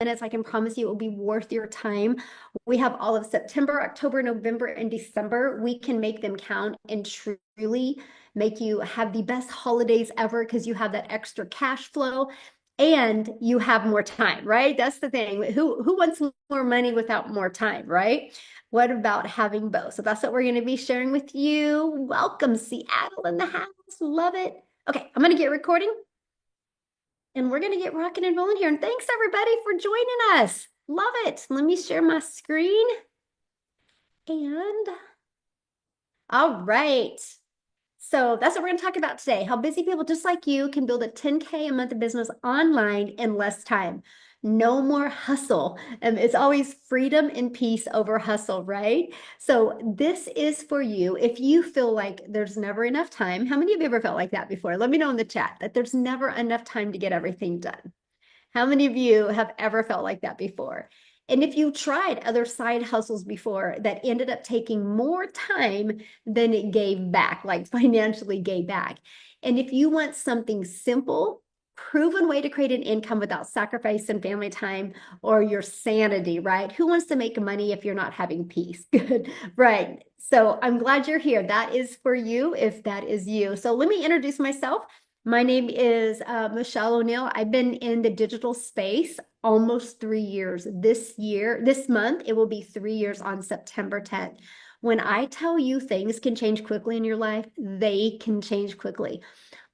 minutes. I can promise you it will be worth your time. We have all of September, October, November, and December. We can make them count and truly make you have the best holidays ever because you have that extra cash flow and you have more time, right? That's the thing. Who wants more money without more time, right? What about having both? So that's what we're going to be sharing with you. Welcome, Seattle in the house. Love it. Okay, I'm going to get recording and we're going to get rocking and rolling here. And thanks everybody for joining us. Love it. Let me share my screen. And all right. So that's what we're going to talk about today. How busy people just like you can build a 10K a month business online in less time. No more hustle. It's always freedom and peace over hustle, right? So this is for you. If you feel like there's never enough time, how many of you ever felt like that before? Let me know in the chat that there's never enough time to get everything done. How many of you have ever felt like that before? And if you tried other side hustles before that ended up taking more time than it gave back, like financially gave back. And if you want something simple, proven way to create an income without sacrificing family time or your sanity, right? Who wants to make money if you're not having peace? Good, right. So I'm glad you're here. That is for you if that is you. So let me introduce myself. My name is Michelle O'Neill. I've been in the digital space almost 3 years. This month, it will be 3 years on September 10th. When I tell you things can change quickly in your life, they can change quickly.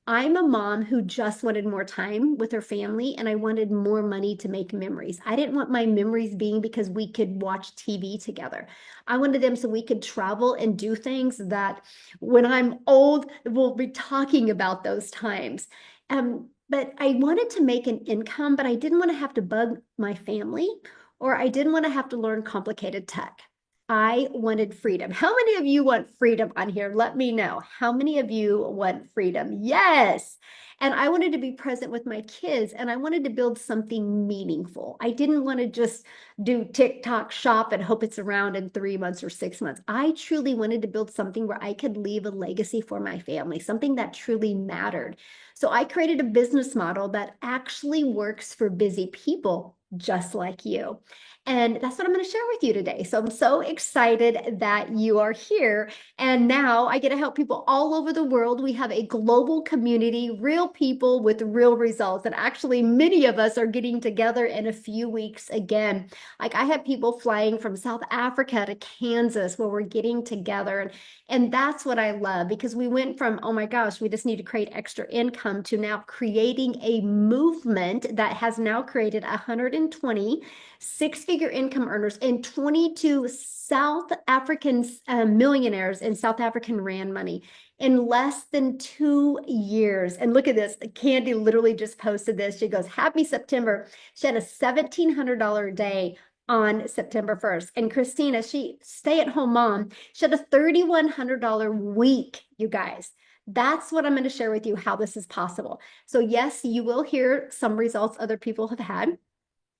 I'm a mom who just wanted more time with her family and I wanted more money to make memories. I didn't want my memories being because we could watch TV together. I wanted them so we could travel and do things that when I'm old, we'll be talking about those times. But I wanted to make an income, but I didn't want to have to bug my family or I didn't want to have to learn complicated tech. I wanted freedom. How many of you want freedom on here? Let me know. How many of you want freedom? Yes. And I wanted to be present with my kids and I wanted to build something meaningful. I didn't want to just do TikTok shop and hope it's around in 3 months or 6 months. I truly wanted to build something where I could leave a legacy for my family, something that truly mattered. So I created a business model that actually works for busy people just like you. And that's what I'm going to share with you today. So I'm so excited that you are here. And now I get to help people all over the world. We have a global community, real people with real results. And actually, many of us are getting together in a few weeks again. Like I have people flying from South Africa to Kansas where we're getting together. And that's what I love because we went from, oh my gosh, we just need to create extra income to now creating a movement that has now created 120 six-figure income earners and 22 South African millionaires in South African Rand money in less than 2 years. And look at this. Candy literally just posted this. She goes, Happy September. She had a $1,700 a day on September 1st. And Christina, she stay-at-home mom, she had a $3,100 week, you guys. That's what I'm going to share with you how this is possible. So yes, you will hear some results other people have had.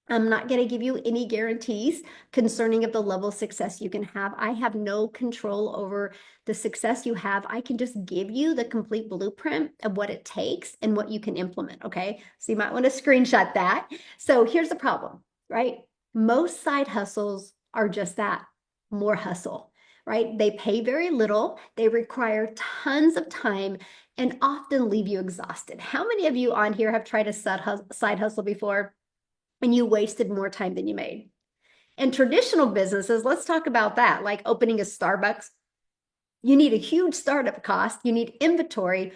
I'm not going to give you any guarantees concerning of the level of success you can have. I have no control over the success you have. I can just give you the complete blueprint of what it takes and what you can implement. Okay. So you might want to screenshot that. So here's the problem, right? Most side hustles are just that, more hustle, right? They pay very little. They require tons of time and often leave you exhausted. How many of you on here have tried a side hustle before? And you wasted more time than you made. And traditional businesses, let's talk about that, like opening a Starbucks. You need a huge startup cost, you need inventory,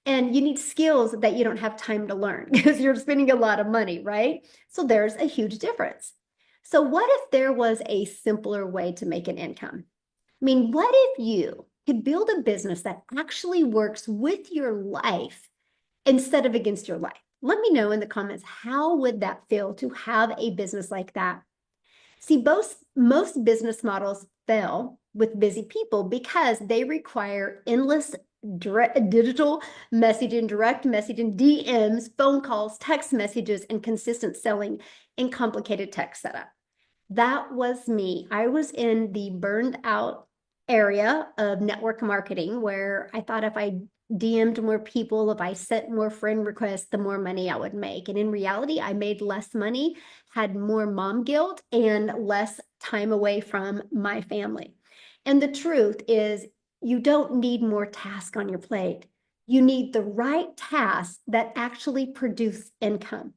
and you need skills that you don't have time to learn because you're spending a lot of money, right? So there's a huge difference. So what if there was a simpler way to make an income? I mean, what if you could build a business that actually works with your life instead of against your life? Let me know in the comments, how would that feel to have a business like that? See, most business models fail with busy people because they require endless digital messaging, direct messaging, DMs, phone calls, text messages, and consistent selling in complicated tech setup. That was me. I was in the burned out area of network marketing where I thought if I DM'd more people, if I sent more friend requests, the more money I would make. And in reality, I made less money, had more mom guilt, and less time away from my family. And the truth is, you don't need more tasks on your plate. You need the right tasks that actually produce income.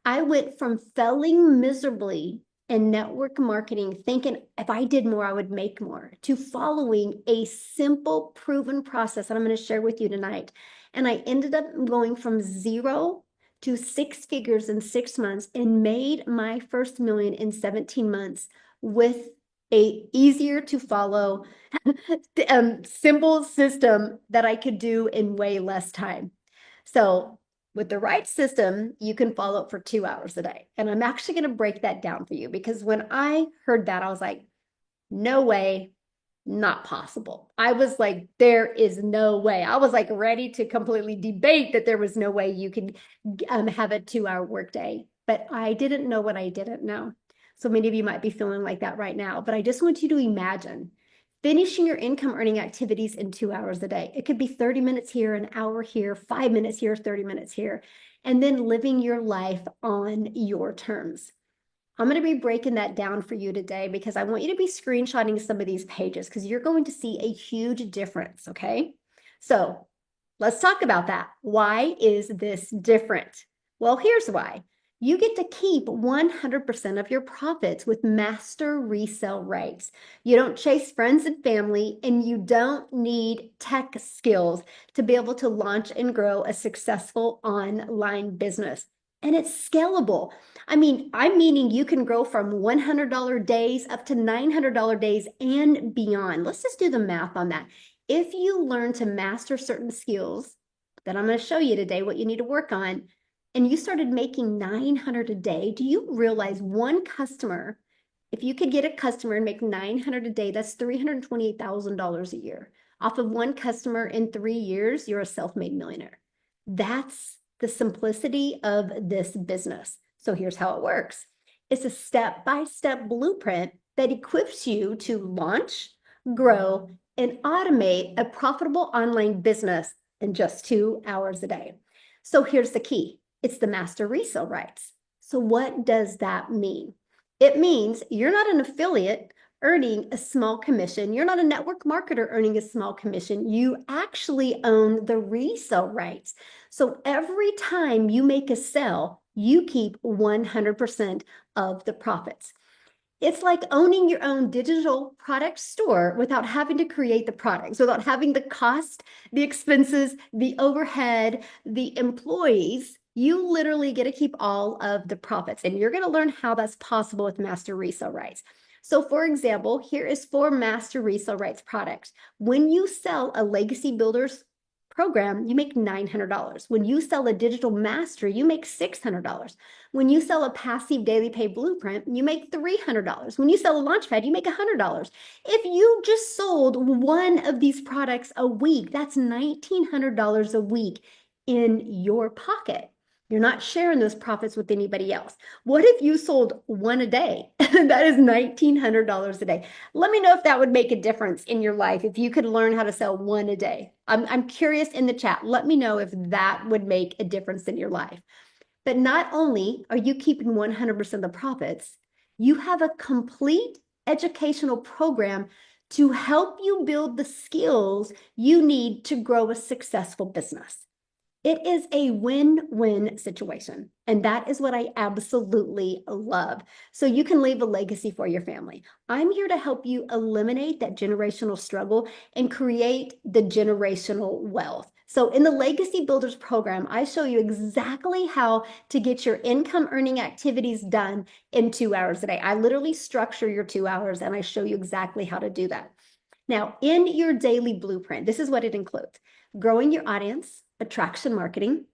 I went from failing miserably in network marketing, thinking if I did more, I would make more, to following a simple, proven process that I'm going to share with you tonight. And I ended up going from 0 to 6 figures in 6 months and made my first million in 17 months with a easier to follow simple system that I could do in way less time. So with the right system, you can follow it for 2 hours a day. And I'm actually going to break that down for you because when I heard that, I was like, no way, not possible. I was like, there is no way. I was like ready to completely debate that there was no way you could have a 2 hour workday. But I didn't know what I didn't know. So many of you might be feeling like that right now. But I just want you to imagine finishing your income earning activities in 2 hours a day. It could be 30 minutes here, an hour here, 5 minutes here, 30 minutes here, and then living your life on your terms. I'm going to be breaking that down for you today because I want you to be screenshotting some of these pages because you're going to see a huge difference, okay? So let's talk about that. Why is this different? Well, here's why. You get to keep 100% of your profits with master resale rates. You don't chase friends and family, and you don't need tech skills to be able to launch and grow a successful online business. And it's scalable. I mean, I'm meaning you can grow from $100 days up to $900 days and beyond. Let's just do the math on that. If you learn to master certain skills that I'm going to show you today, what you need to work on, and you started making 900 a day, do you realize one customer, if you could get a customer and make 900 a day, that's $328,000 a year. Off of one customer in 3 years, you're a self-made millionaire. That's the simplicity of this business. So here's how it works. It's a step-by-step blueprint that equips you to launch, grow, and automate a profitable online business in just 2 hours a day. So here's the key. It's the master resale rights. So what does that mean? It means you're not an affiliate earning a small commission. You're not a network marketer earning a small commission. You actually own the resale rights. So every time you make a sale, you keep 100% of the profits. It's like owning your own digital product store without having to create the products, without having the cost, the expenses, the overhead, the employees. You literally get to keep all of the profits, and you're going to learn how that's possible with master resale rights. So for example, here is 4 master resale rights products. When you sell a Legacy Builders program, you make $900. When you sell a digital master, you make $600. When you sell a passive daily pay blueprint, you make $300. When you sell a Launchpad, you make $100. If you just sold one of these products a week, that's $1,900 a week in your pocket. You're not sharing those profits with anybody else. What if you sold one a day? That is $1,900 a day. Let me know if that would make a difference in your life, if you could learn how to sell one a day. I'm curious in the chat. Let me know if that would make a difference in your life. But not only are you keeping 100% of the profits, you have a complete educational program to help you build the skills you need to grow a successful business. It is a win-win situation, and that is what I absolutely love. So you can leave a legacy for your family. I'm here to help you eliminate that generational struggle and create the generational wealth. So in the Legacy Builders program, I show you exactly how to get your income earning activities done in 2 hours a day. I literally structure your 2 hours and I show you exactly how to do that. Now, in your daily blueprint, this is what it includes: growing your audience, attraction marketing.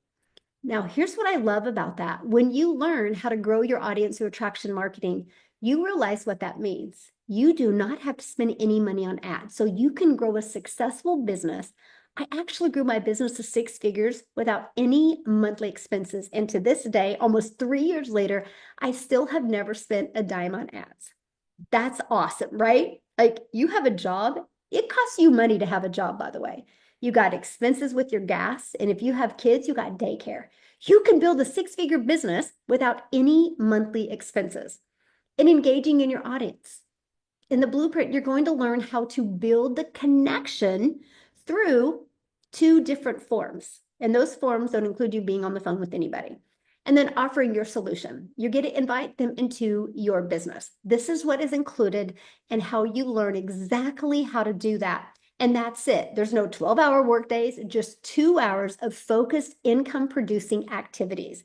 Now, here's what I love about that. When you learn how to grow your audience through attraction marketing, you realize what that means. You do not have to spend any money on ads. So you can grow a successful business. I actually grew my business to 6 figures without any monthly expenses. And to this day, almost 3 years later, I still have never spent a dime on ads. That's awesome, right? Like, you have a job. It costs you money to have a job, by the way. You got expenses with your gas. And if you have kids, you got daycare. You can build a six-figure business without any monthly expenses and engaging in your audience. In the blueprint, you're going to learn how to build the connection through two different forms. And those forms don't include you being on the phone with anybody. And then offering your solution. You get to invite them into your business. This is what is included and how you learn exactly how to do that. And that's it. There's no 12-hour workdays, just 2 hours of focused income producing activities.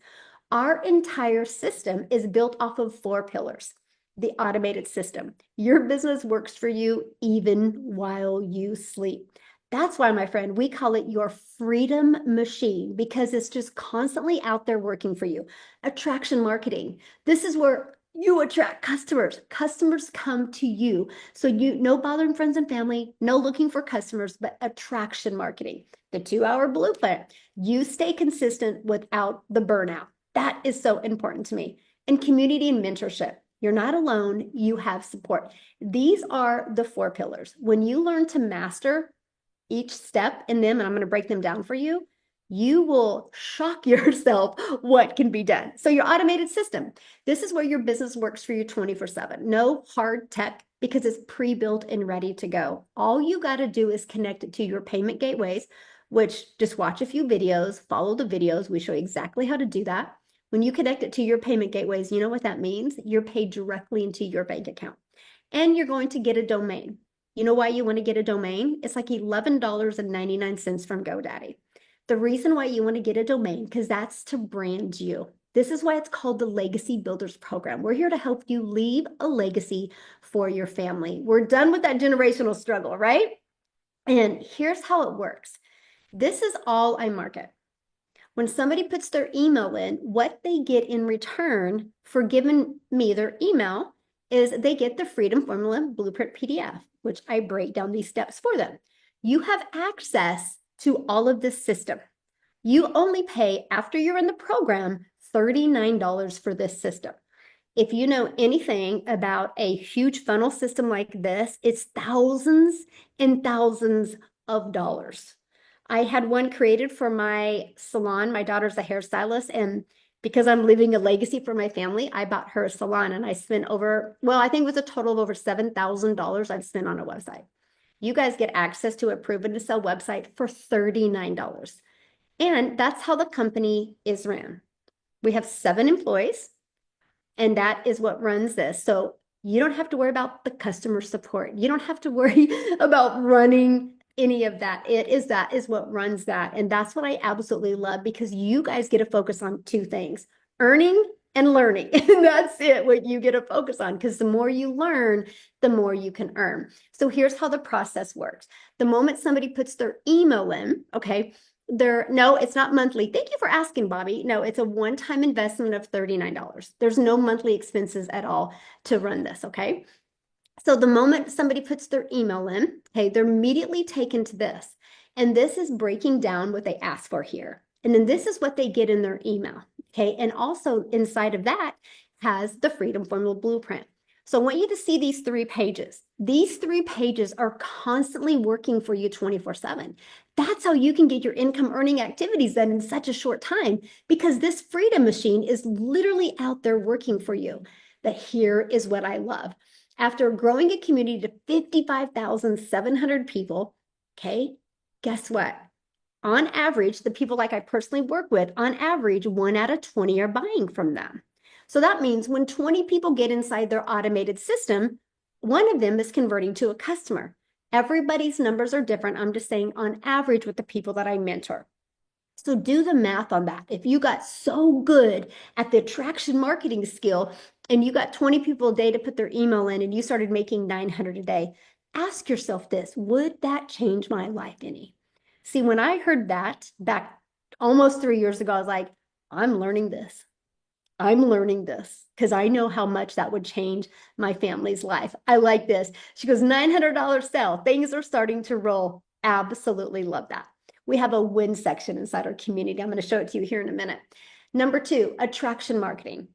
Our entire system is built off of 4 pillars. The automated system. Your business works for you even while you sleep. That's why, my friend, we call it your freedom machine, because it's just constantly out there working for you. Attraction marketing. This is where you attract customers. Customers come to you. So no bothering friends and family, no looking for customers, but attraction marketing. The 2-hour blueprint. You stay consistent without the burnout. That is so important to me. And community and mentorship. You're not alone, you have support. These are the 4 pillars. When you learn to master each step in them, and I'm going to break them down for you, you will shock yourself what can be done. So your automated system, this is where your business works for you 24/7. No hard tech, because it's pre-built and ready to go. All you got to do is connect it to your payment gateways, which just watch a few videos, follow the videos. We show you exactly how to do that. When you connect it to your payment gateways, you know what that means? You're paid directly into your bank account. And you're going to get a domain. You know why you want to get a domain? It's like $11.99 from GoDaddy. The reason why you want to get a domain, because that's to brand you. This is why it's called the Legacy Builders Program. We're here to help you leave a legacy for your family. We're done with that generational struggle, right? And here's how it works. This is all I market. When somebody puts their email in, what they get in return for giving me their email is they get the Freedom Formula Blueprint PDF, which I break down these steps for them. You have access to all of this system. You only pay, after you're in the program, $39 for this system. If you know anything about a huge funnel system like this, it's thousands and thousands of dollars. I had one created for my salon. My daughter's a hairstylist, and because I'm leaving a legacy for my family, I bought her a salon, and I spent over, well, I think it was a total of over $7,000 I've spent on a website. You guys get access to a proven to sell website for $39. And that's how the company is ran. We have 7 employees, and that is what runs this. So you don't have to worry about the customer support. You don't have to worry about running any of that. That is what runs that. And that's what I absolutely love, because you guys get to focus on 2 things, earning and learning. And that's it, what you get to focus on, because the more you learn, the more you can earn. So here's how the process works. The moment somebody puts their email in, okay, no, it's not monthly. Thank you for asking, Bobby. No, it's a one-time investment of $39. There's no monthly expenses at all to run this, okay? So the moment somebody puts their email in, okay, they're immediately taken to this. And this is breaking down what they ask for here. And then this is what they get in their email, okay? And also inside of that has the Freedom Formula Blueprint. So I want you to see these 3 pages. These 3 pages are constantly working for you 24/7. That's how you can get your income earning activities done in such a short time, because this freedom machine is literally out there working for you. But here is what I love. After growing a community to 55,700 people, okay, guess what? On average, the people like I personally work with, on average, 1 out of 20 are buying from them. So that means when 20 people get inside their automated system, 1 of them is converting to a customer. Everybody's numbers are different. I'm just saying on average with the people that I mentor. So do the math on that. If you got so good at the attraction marketing skill and you got 20 people a day to put their email in and you started making 900 a day, ask yourself this, would that change my life any? See, when I heard that back almost 3 years ago, I was like, I'm learning this. I'm learning this because I know how much that would change my family's life. I like this. She goes, $900 sale. Things are starting to roll. Absolutely love that. We have a win section inside our community. I'm going to show it to you here in a minute. Number 2, attraction marketing.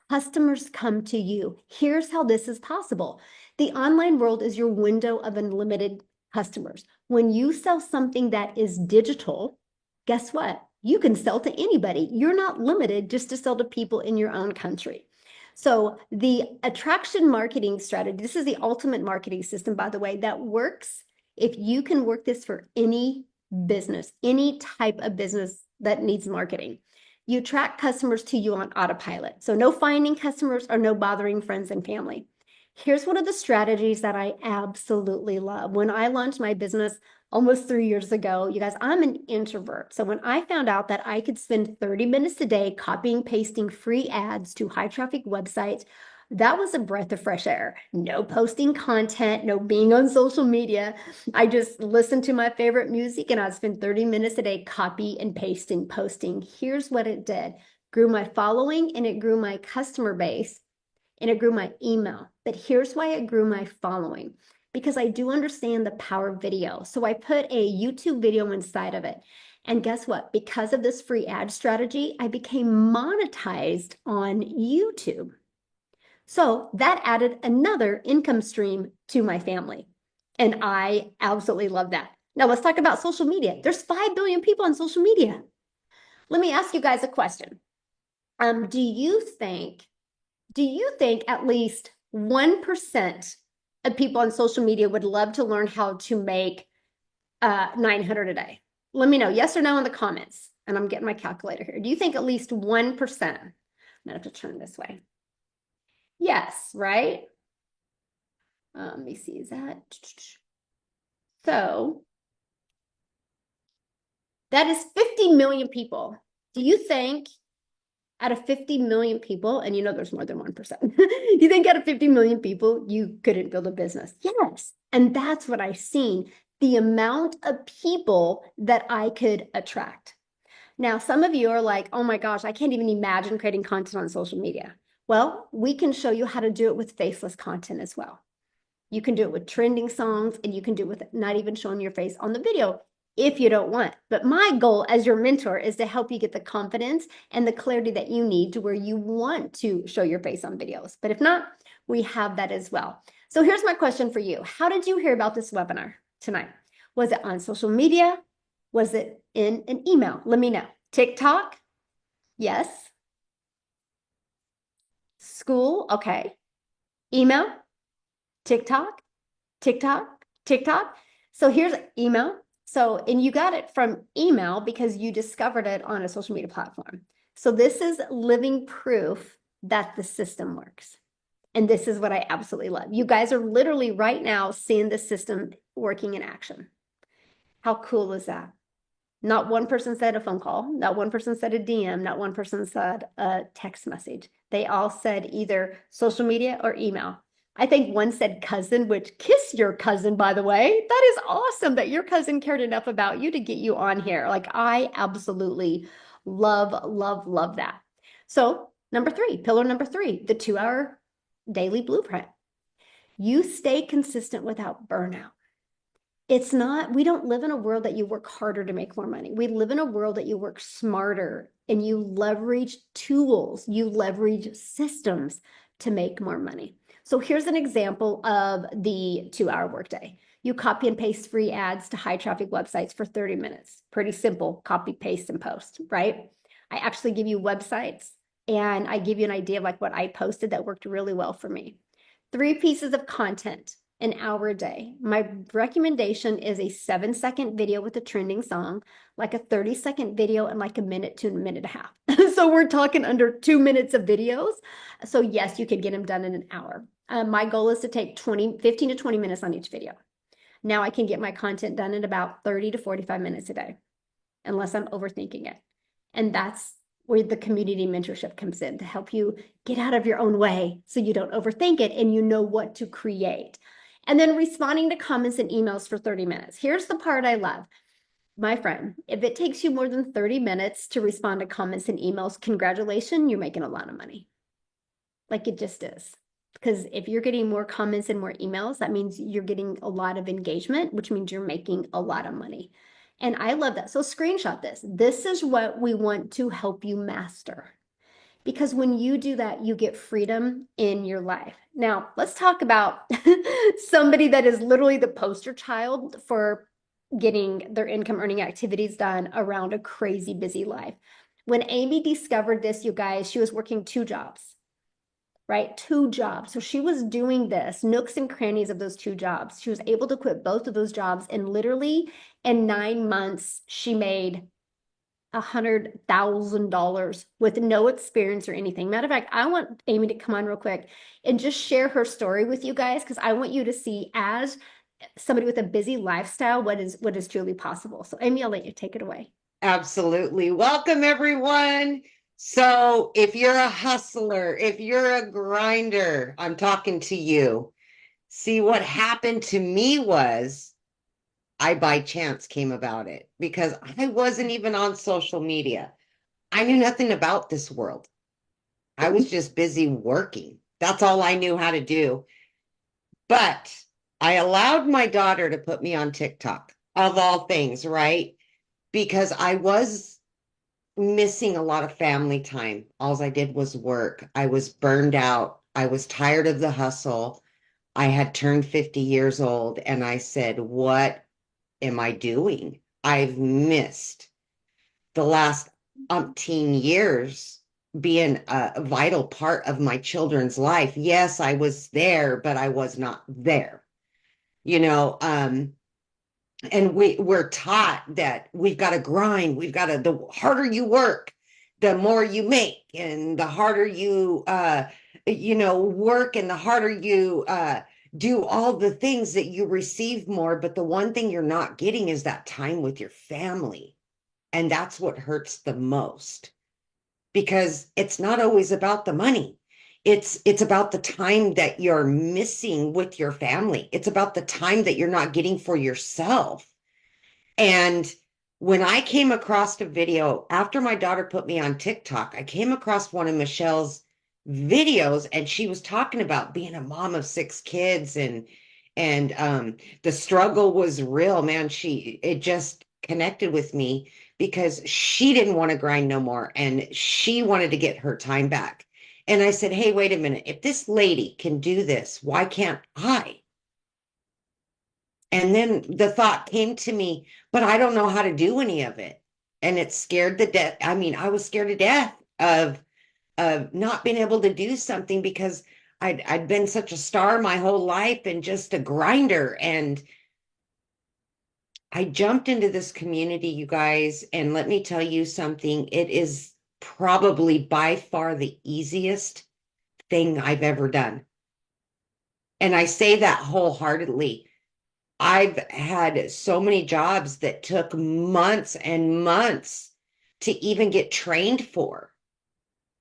Customers come to you. Here's how this is possible. The online world is your window of unlimited customers. When you sell something that is digital, guess what? You can sell to anybody. You're not limited just to sell to people in your own country. So the attraction marketing strategy, this is the ultimate marketing system, by the way, that works if you can work this for any business, any type of business that needs marketing. You attract customers to you on autopilot. So no finding customers or no bothering friends and family. Here's one of the strategies that I absolutely love. When I launched my business almost 3 years ago, you guys, I'm an introvert. So when I found out that I could spend 30 minutes a day copying, pasting free ads to high traffic websites, that was a breath of fresh air. No posting content, no being on social media. I just listened to my favorite music and I'd spend 30 minutes a day copy and pasting, posting. Here's what it did. Grew my following and it grew my customer base and it grew my email. But here's why it grew my following, because I do understand the power of video. So I put a YouTube video inside of it. And guess what? Because of this free ad strategy, I became monetized on YouTube. So that added another income stream to my family. And I absolutely love that. Now let's talk about social media. There's 5 billion people on social media. Let me ask you guys a question. Do you think at least 1% of people on social media would love to learn how to make 900 a day? Let me know, yes or no in the comments. And I'm getting my calculator here. Do you think at least 1%? I'm gonna have to turn this way. Yes, right? Let me see, is that? So that is 50 million people. Do you think out of 50 million people, and you know there's more than 1%, do you think out of 50 million people, you couldn't build a business? Yes. And that's what I've seen, the amount of people that I could attract. Now, some of you are like, oh my gosh, I can't even imagine creating content on social media. Well, we can show you how to do it with faceless content as well. You can do it with trending songs and you can do it with not even showing your face on the video if you don't want. But my goal as your mentor is to help you get the confidence and the clarity that you need to where you want to show your face on videos. But if not, we have that as well. So here's my question for you. How did you hear about this webinar tonight? Was it on social media? Was it in an email? Let me know. TikTok? Yes. School? Okay. Email? TikTok? TikTok? TikTok? So here's email. So, and you got it from email because you discovered it on a social media platform. So this is living proof that the system works. And this is what I absolutely love. You guys are literally right now seeing the system working in action. How cool is that? Not one person said a phone call, not one person said a DM, not one person said a text message. They all said either social media or email. I think one said cousin, which kiss your cousin, by the way. That is awesome that your cousin cared enough about you to get you on here. Like I absolutely love, love, love that. So pillar number 3, the 2-hour daily blueprint. You stay consistent without burnout. It's not, we don't live in a world that you work harder to make more money. We live in a world that you work smarter and you leverage tools, you leverage systems to make more money. So here's an example of the 2-hour workday. You copy and paste free ads to high traffic websites for 30 minutes. Pretty simple, copy, paste, and post, right? I actually give you websites and I give you an idea of like what I posted that worked really well for me. 3 pieces of content, an hour a day. My recommendation is a 7-second video with a trending song, like a 30-second video and like a minute to a minute and a half. So we're talking under 2 minutes of videos. So yes, you can get them done in an hour. My goal is to take 15 to 20 minutes on each video. Now I can get my content done in about 30 to 45 minutes a day, unless I'm overthinking it. And that's where the community mentorship comes in to help you get out of your own way so you don't overthink it and you know what to create. And then responding to comments and emails for 30 minutes. Here's the part I love. My friend, if it takes you more than 30 minutes to respond to comments and emails, congratulations, you're making a lot of money. Like it just is. Because if you're getting more comments and more emails, that means you're getting a lot of engagement, which means you're making a lot of money. And I love that. So screenshot this. This is what we want to help you master. Because when you do that, you get freedom in your life. Now, let's talk about somebody that is literally the poster child for getting their income earning activities done around a crazy busy life. When Amy discovered this, you guys, she was working two jobs, right? Two jobs. So she was doing this, nooks and crannies of those two jobs. She was able to quit both of those jobs, and literally in 9 months, she made $100,000 with no experience or anything. Matter of fact, I want Amy to come on real quick and just share her story with you guys, because I want you to see, as somebody with a busy lifestyle, what is truly possible. So Amy, I'll let you take it away. Absolutely. Welcome, everyone. So, if you're a hustler, if you're a grinder, I'm talking to you. See, what happened to me was I by chance came about it because I wasn't even on social media. I knew nothing about this world. I was just busy working. That's all I knew how to do. But I allowed my daughter to put me on TikTok, of all things, right? Because I was missing a lot of family time. All I did was work. I was burned out. I was tired of the hustle. I had turned 50 years old and I said, what am I doing? I've missed the last umpteen years being a vital part of my children's life. Yes, I was there, but I was not there. You know, and we're taught that we've got to grind, we've got to, the harder you work, the more you make, and the harder you work, and the harder you do all the things that you receive more. But the one thing you're not getting is that time with your family, and that's what hurts the most, because it's not always about the money. It's about the time that you're missing with your family. It's about the time that you're not getting for yourself. And when I came across a video after my daughter put me on TikTok, I came across one of Michelle's videos, and she was talking about being a mom of 6 kids, and the struggle was real, man. It just connected with me because she didn't want to grind no more and she wanted to get her time back. And I said, "Hey, wait a minute. If this lady can do this, why can't I?" And then the thought came to me, but I don't know how to do any of it. And it scared the death. I mean, I was scared to death of not being able to do something because I'd been such a star my whole life and just a grinder. And I jumped into this community, you guys, and let me tell you something. It is probably by far the easiest thing I've ever done. And I say that wholeheartedly. I've had so many jobs that took months and months to even get trained for.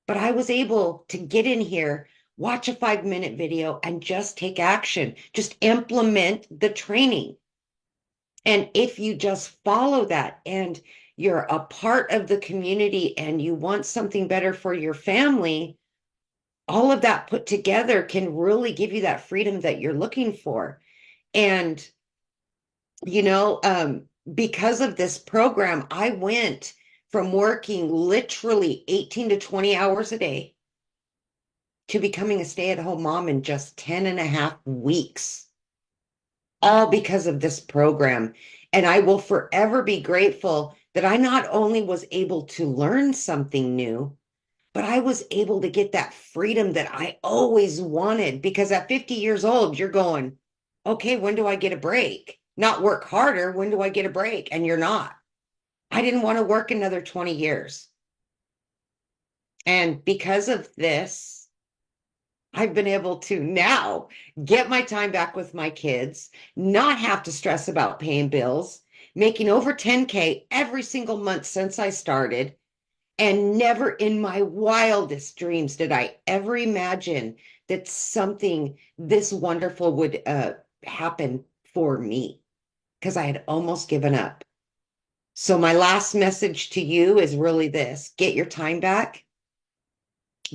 But I was able to get in here, watch a 5-minute video, and just take action, just implement the training. And if you just follow that and you're a part of the community and you want something better for your family, all of that put together can really give you that freedom that you're looking for. And you know, because of this program, I went from working literally 18 to 20 hours a day to becoming a stay-at-home mom in just 10 and a half weeks, all because of this program. And I will forever be grateful that I not only was able to learn something new, but I was able to get that freedom that I always wanted. Because at 50 years old, you're going, okay, when do I get a break? Not work harder. When do I get a break? And you're not. I didn't want to work another 20 years. And because of this, I've been able to now get my time back with my kids, not have to stress about paying bills, making over 10K every single month since I started. And never in my wildest dreams did I ever imagine that something this wonderful would happen for me, because I had almost given up. So, my last message to you is really this: get your time back,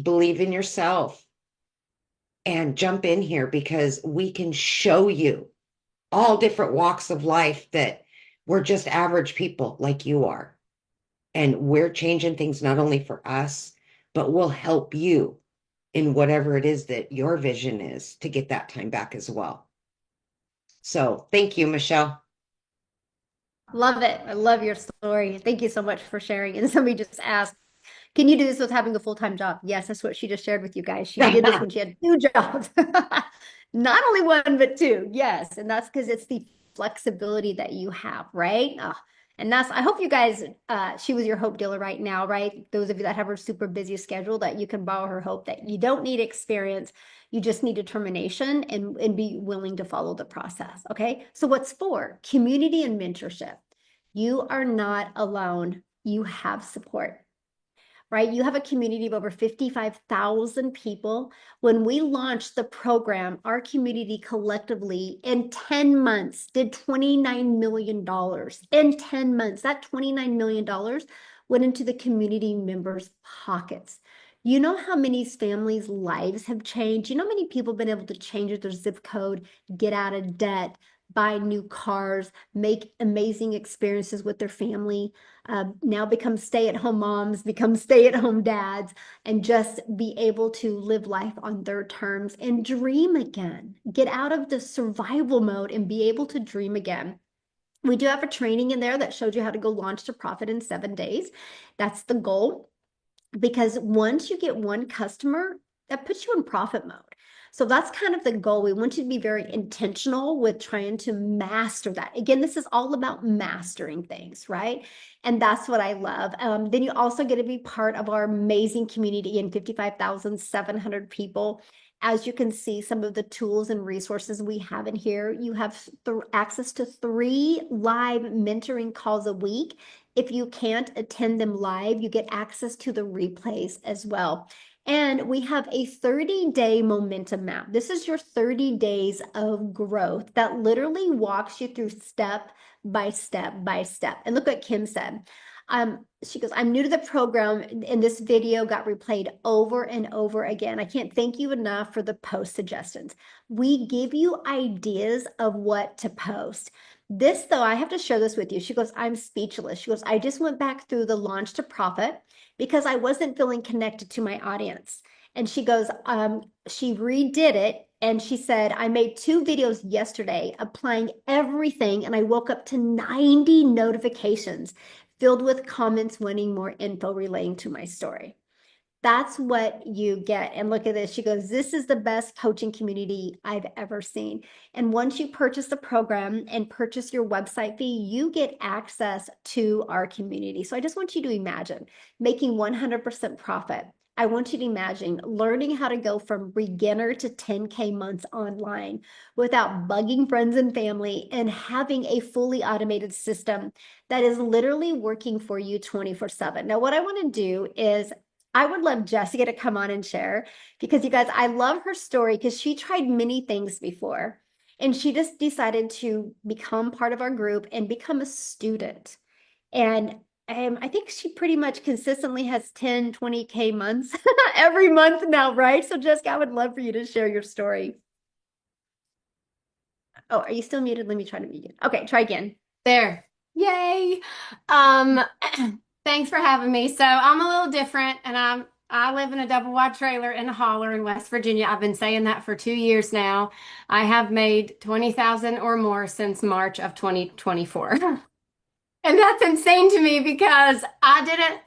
believe in yourself, and jump in here, because we can show you all different walks of life that we're just average people like you are. And we're changing things not only for us, but we'll help you in whatever it is that your vision is to get that time back as well. So thank you, Michelle. Love it. I love your story. Thank you so much for sharing. And somebody just asked, can you do this with having a full-time job? Yes, that's what she just shared with you guys. She did this when she had two jobs. Not only one, but two. Yes. And that's because it's the flexibility that you have, right? And that's, I hope you guys, she was your hope dealer right now, right? Those of you that have her super busy schedule, that you can borrow her hope, that you don't need experience. You just need determination and be willing to follow the process. Okay. So what's for? Community and mentorship. You are not alone. You have support, right? You have a community of over 55,000 people. When we launched the program, our community collectively in 10 months did $29 million. In 10 months, that $29 million went into the community members' pockets. You know how many families' lives have changed? You know how many people have been able to change their zip code, get out of debt, buy new cars, make amazing experiences with their family, now become stay-at-home moms, become stay-at-home dads, and just be able to live life on their terms and dream again. Get out of the survival mode and be able to dream again. We do have a training in there that shows you how to go launch to profit in 7 days. That's the goal, because once you get one customer, that puts you in profit mode. So that's kind of the goal. We want you to be very intentional with trying to master that. Again, this is all about mastering things, right? And that's what I love. Then you also get to be part of our amazing community in 55,700 people. As you can see, some of the tools and resources we have in here, you have access to 3 live mentoring calls a week. If you can't attend them live, you get access to the replays as well. And we have a 30-day momentum map. This is your 30 days of growth that literally walks you through step by step by step. And look what Kim said. She goes, I'm new to the program, and this video got replayed over and over again. I can't thank you enough for the post suggestions. We give you ideas of what to post. This, though, I have to share this with you. She goes, I'm speechless. She goes, I just went back through the Launch to Profit because I wasn't feeling connected to my audience. And she goes, she redid it. And she said, I made 2 videos yesterday applying everything, and I woke up to 90 notifications filled with comments wanting more info relating to my story. That's what you get. And look at this. She goes, this is the best coaching community I've ever seen. And once you purchase the program and purchase your website fee, you get access to our community. So I just want you to imagine making 100% profit. I want you to imagine learning how to go from beginner to 10K months online without bugging friends and family, and having a fully automated system that is literally working for you 24/7. Now, what I want to do is I would love Jessica to come on and share, because you guys, I love her story because she tried many things before and she just decided to become part of our group and become a student. And I think she pretty much consistently has 10, 20K months every month now, right? So Jessica, I would love for you to share your story. Oh, are you still muted? Let me try to mute you. Okay, try again. There. Yay. Um, thanks for having me. So I'm a little different, and I live in a double wide trailer in a holler in West Virginia. I've been saying that for 2 years now. I have made 20,000 or more since March of 2024. And that's insane to me because I didn't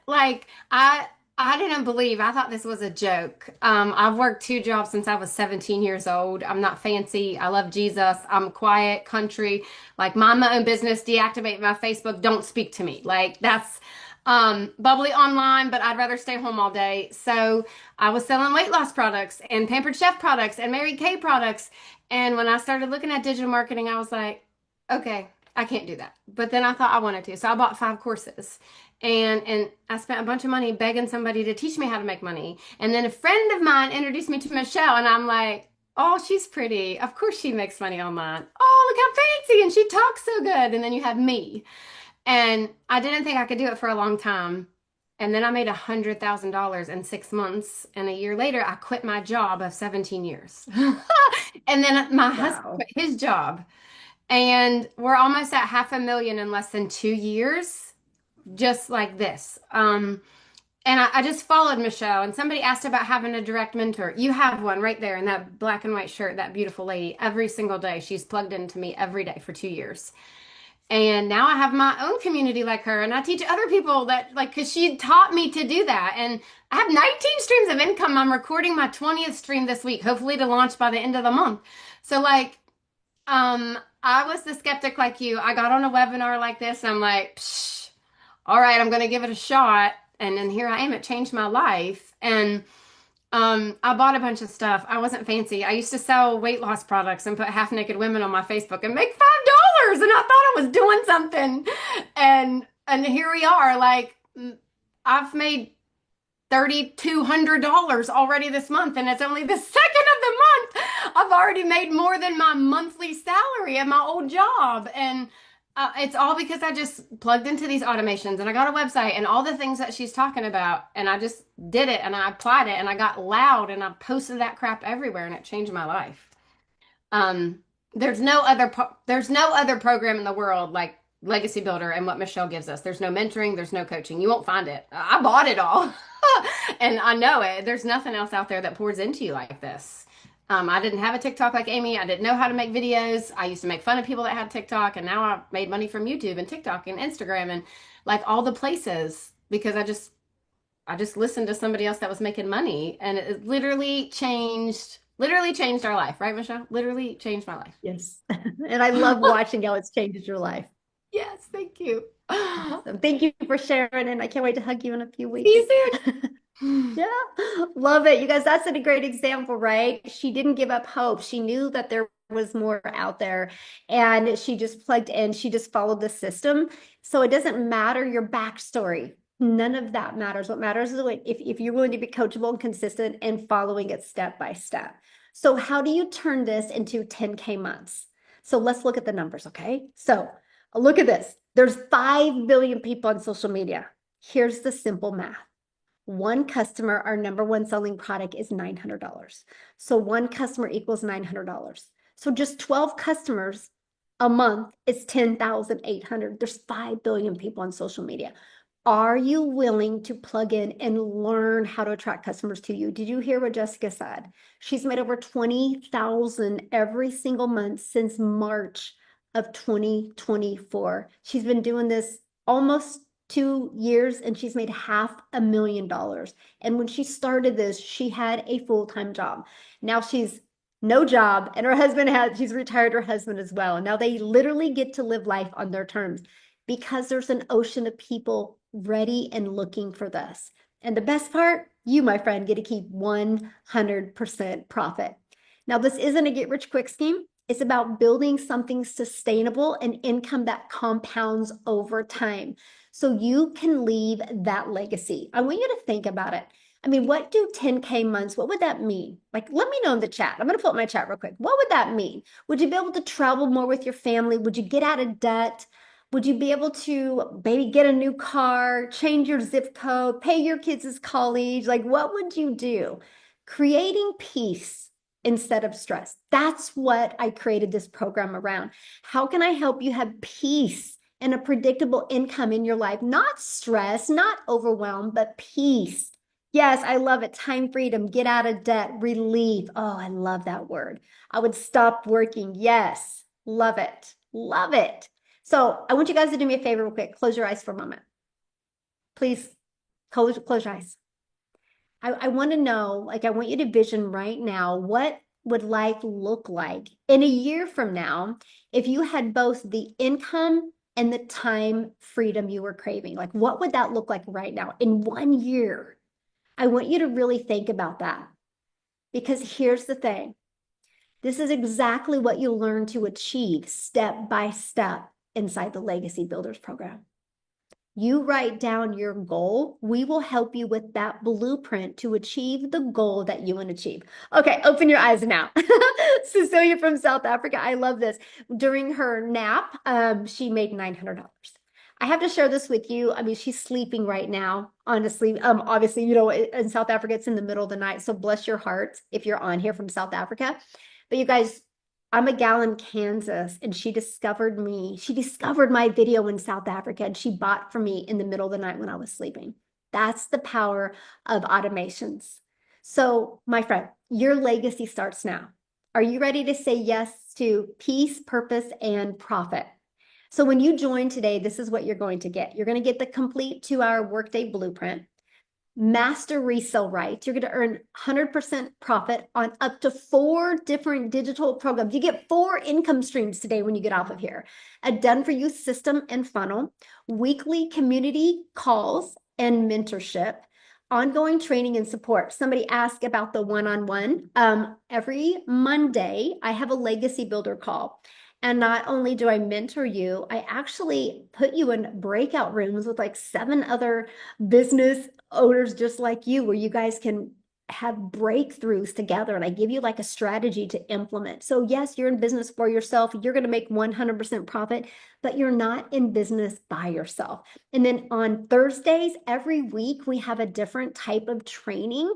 believe. I thought this was a joke. I've worked 2 jobs since I was 17 years old. I'm not fancy. I love Jesus. I'm quiet, country, like mind my own business, deactivate my Facebook, don't speak to me. Like that's bubbly online, but I'd rather stay home all day. So I was selling weight loss products and Pampered Chef products and Mary Kay products. And when I started looking at digital marketing, I was like, okay, I can't do that. But then I thought I wanted to. So I bought 5 courses. And I spent a bunch of money begging somebody to teach me how to make money. And then a friend of mine introduced me to Michelle, and I'm like, oh, she's pretty. Of course she makes money online. Oh, look how fancy. And she talks so good. And then you have me. And I didn't think I could do it for a long time. And then I made $100,000 in 6 months. And a year later, I quit my job of 17 years. And then my husband quit his job. And we're almost at 500,000 in less than 2 years, just like this. And I just followed Michelle, and somebody asked about having a direct mentor. You have one right there in that black and white shirt, that beautiful lady. Every single day, she's plugged into me every day for 2 years. And now I have my own community like her, and I teach other people that, like, because she taught me to do that. And I have 19 streams of income. I'm recording my 20th stream this week, hopefully to launch by the end of the month. So, like, I was the skeptic like you. I got on a webinar like this, and I'm like, Psh, all right, I'm going to give it a shot. And then here I am. It changed my life. And I bought a bunch of stuff. I wasn't fancy. I used to sell weight loss products and put half naked women on my Facebook and make $5, and I thought I was doing something. And here we are. Like, I've made $3,200 already this month, and it's only the second of the month. I've already made more than my monthly salary at my old job. And it's all because I just plugged into these automations, and I got a website and all the things that she's talking about, and I just did it and I applied it, and I got loud and I posted that crap everywhere, and it changed my life. There's no other program in the world like Legacy Builder and what Michelle gives us. There's no mentoring, there's no coaching. You won't find it. I bought it all. And I know it. There's nothing else out there that pours into you like this. I didn't have a TikTok like Amy. I didn't know how to make videos. I used to make fun of people that had TikTok, and now I've made money from YouTube and TikTok and Instagram and like all the places because I just listened to somebody else that was making money, and it literally changed our life, right, Michelle? Literally changed my life. Yes. And I love watching how it's changed your life. Yes, thank you. So thank you for sharing, and I can't wait to hug you in a few weeks. See you soon. Yeah, love it. You guys, that's a great example, right? She didn't give up hope. She knew that there was more out there, and she just plugged in. She just followed the system. So it doesn't matter your backstory. None of that matters. What matters is if you're willing to be coachable and consistent and following it step by step. So how do you turn this into 10K months? So let's look at the numbers, okay? So look at this. There's 5 billion people on social media. Here's the simple math. One customer, our number one selling product is $900. So one customer equals $900. So just 12 customers a month is 10,800. There's 5 billion people on social media. Are you willing to plug in and learn how to attract customers to you? Did you hear what Jessica said? She's made over 20,000 every single month since March of 2024. She's been doing this almost 2 years, and she's made $500,000. And when she started this, she had a full-time job. Now she's no job, and she's retired her husband as well. And now they literally get to live life on their terms because there's an ocean of people ready and looking for this. And the best part, you, my friend, get to keep 100% profit. Now, this isn't a get-rich-quick scheme. It's about building something sustainable and income that compounds over time so you can leave that legacy. I want you to think about it. I mean, what do 10K months, what would that mean? Like, let me know in the chat. I'm going to pull up my chat real quick. What would that mean? Would you be able to travel more with your family? Would you get out of debt? Would you be able to maybe get a new car, change your zip code, pay your kids' college? Like, what would you do? Creating peace instead of stress. That's what I created this program around. How can I help you have peace and a predictable income in your life? Not stress, not overwhelm, but peace. Yes, I love it. Time freedom, get out of debt, relief. Oh, I love that word. I would stop working. Yes, love it. Love it. So I want you guys to do me a favor real quick. Close your eyes for a moment. Please close your eyes. I want to know, like, I want you to vision right now, what would life look like in a year from now if you had both the income and the time freedom you were craving? Like, what would that look like right now in 1 year? I want you to really think about that, because here's the thing. This is exactly what you'll learn to achieve step by step inside the Legacy Builders program. You write down your goal. We will help you with that blueprint to achieve the goal that you want to achieve. Okay, open your eyes now. Cecilia from South Africa. I love this. During her nap, she made $900. I have to share this with you. I mean, she's sleeping right now, honestly. Obviously, you know, in South Africa, it's in the middle of the night. So bless your heart if you're on here from South Africa. But you guys, I'm a gal in Kansas, and she discovered me. She discovered my video in South Africa, and she bought for me in the middle of the night when I was sleeping. That's the power of automations. So, my friend, your legacy starts now. Are you ready to say yes to peace, purpose, and profit? So when you join today, this is what you're going to get. You're going to get the complete 2-hour workday blueprint, master resale rights. You're going to earn 100% profit on up to 4 different digital programs. You get 4 income streams today when you get off of here. A done-for-you system and funnel, weekly community calls and mentorship, ongoing training and support. Somebody asked about the one-on-one. Every Monday, I have a legacy builder call. And not only do I mentor you, I actually put you in breakout rooms with like 7 other business owners just like you, where you guys can have breakthroughs together. And I give you like a strategy to implement. So yes, you're in business for yourself. You're going to make 100% profit, but you're not in business by yourself. And then on Thursdays, every week, we have a different type of training.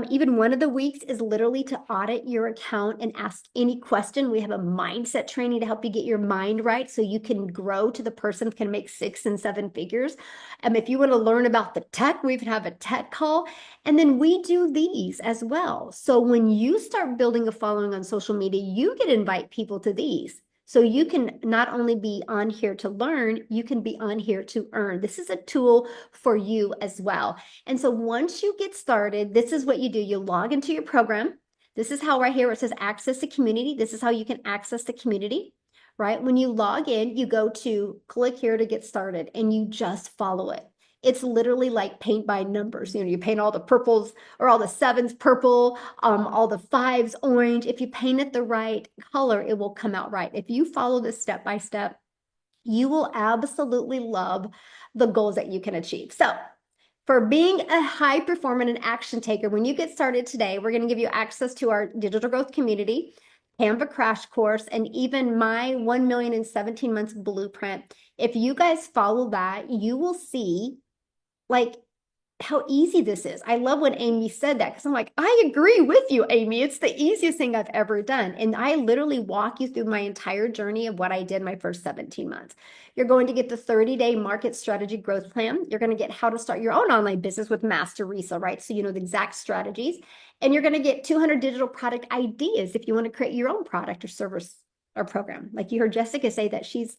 Even one of the weeks is literally to audit your account and ask any question. We have a mindset training to help you get your mind right so you can grow to the person who can make 6 and 7 figures. If you want to learn about the tech, we even have a tech call. And then we do these as well. So when you start building a following on social media, you can invite people to these. So you can not only be on here to learn, you can be on here to earn. This is a tool for you as well. And so once you get started, this is what you do. You log into your program. This is how right here it says access the community. This is how you can access the community, right? When you log in, you go to click here to get started and you just follow it. It's literally like paint by numbers. You paint all the purples or all the 7s purple, all the 5s orange. If you paint it the right color, it will come out right. If you follow this step by step, you will absolutely love the goals that you can achieve. So for being a high performer and an action taker, when you get started today, we're going to give you access to our digital growth community, Canva crash course, and even my 1 million in 17 months blueprint. If you guys follow that, you will see like how easy this is. I love when Amy said that because I'm like, I agree with you, Amy. It's the easiest thing I've ever done. And I literally walk you through my entire journey of what I did my first 17 months. You're going to get the 30-day market strategy growth plan. You're going to get how to start your own online business with master resale, right? So you know the exact strategies. And you're going to get 200 digital product ideas if you want to create your own product or service or program. Like you heard Jessica say that she's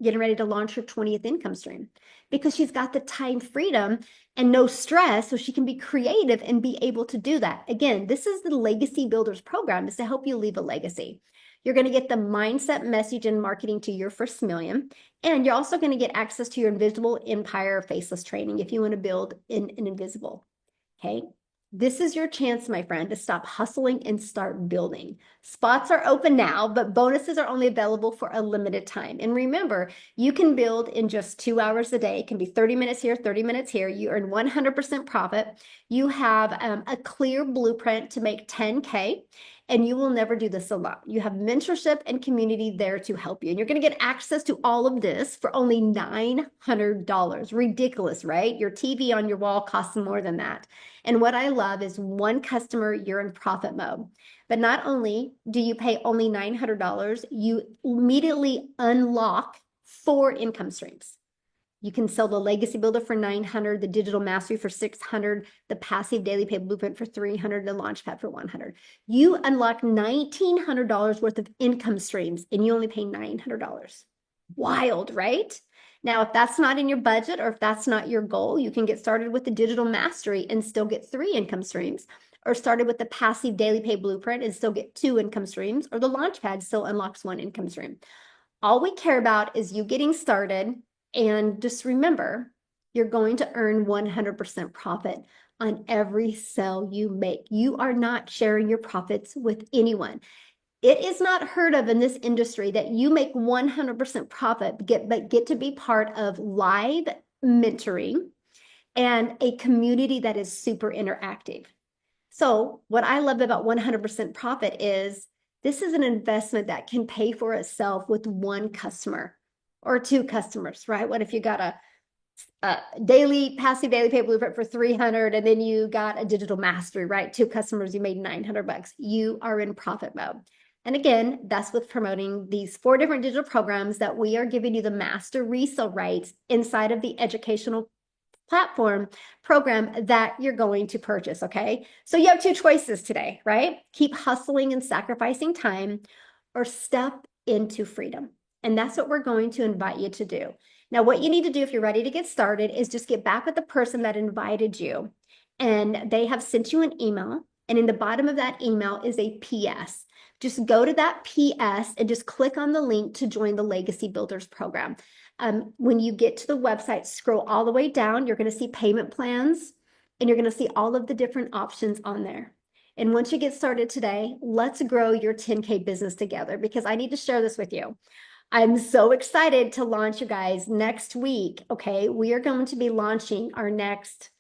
getting ready to launch her 20th income stream because she's got the time freedom and no stress so she can be creative and be able to do that. Again, this is the Legacy Builders program, is to help you leave a legacy. You're going to get the mindset, message, and marketing to your first million. And you're also going to get access to your invisible empire faceless training if you want to build an invisible. Okay. This is your chance, my friend, to stop hustling and start building. Spots are open now, but bonuses are only available for a limited time. And remember, you can build in just 2 hours a day. It can be 30 minutes here, 30 minutes here. You earn 100% profit. You have a clear blueprint to make 10K. And you will never do this alone. You have mentorship and community there to help you. And you're going to get access to all of this for only $900. Ridiculous, right? Your TV on your wall costs more than that. And what I love is one customer, you're in profit mode. But not only do you pay only $900, you immediately unlock 4 income streams. You can sell the Legacy Builder for $900, the Digital Mastery for $600, the Passive Daily Pay Blueprint for $300, the Launchpad for $100. You unlock $1,900 worth of income streams and you only pay $900. Wild, right? Now, if that's not in your budget or if that's not your goal, you can get started with the Digital Mastery and still get 3 income streams, or started with the Passive Daily Pay Blueprint and still get 2 income streams, or the Launchpad still unlocks 1 income stream. All we care about is you getting started. And just remember, you're going to earn 100% profit on every sale you make. You are not sharing your profits with anyone. It is not heard of in this industry that you make 100% profit, but get to be part of live mentoring and a community that is super interactive. So what I love about 100% profit is this is an investment that can pay for itself with 1 customer. Or 2 customers, right? What if you got a passive daily pay blueprint for $300 and then you got a digital mastery, right? 2 customers, you made $900. You are in profit mode. And again, that's with promoting these 4 different digital programs that we are giving you the master resale rights inside of the educational platform program that you're going to purchase, okay? So you have 2 choices today, right? Keep hustling and sacrificing time, or step into freedom. And that's what we're going to invite you to do. Now, what you need to do if you're ready to get started is just get back with the person that invited you. And they have sent you an email. And in the bottom of that email is a PS. Just go to that PS and just click on the link to join the Legacy Builders program. When you get to the website, scroll all the way down, you're going to see payment plans, and you're going to see all of the different options on there. And once you get started today, let's grow your 10K business together, because I need to share this with you. I'm so excited to launch, you guys, next week. Okay, we are going to be launching our next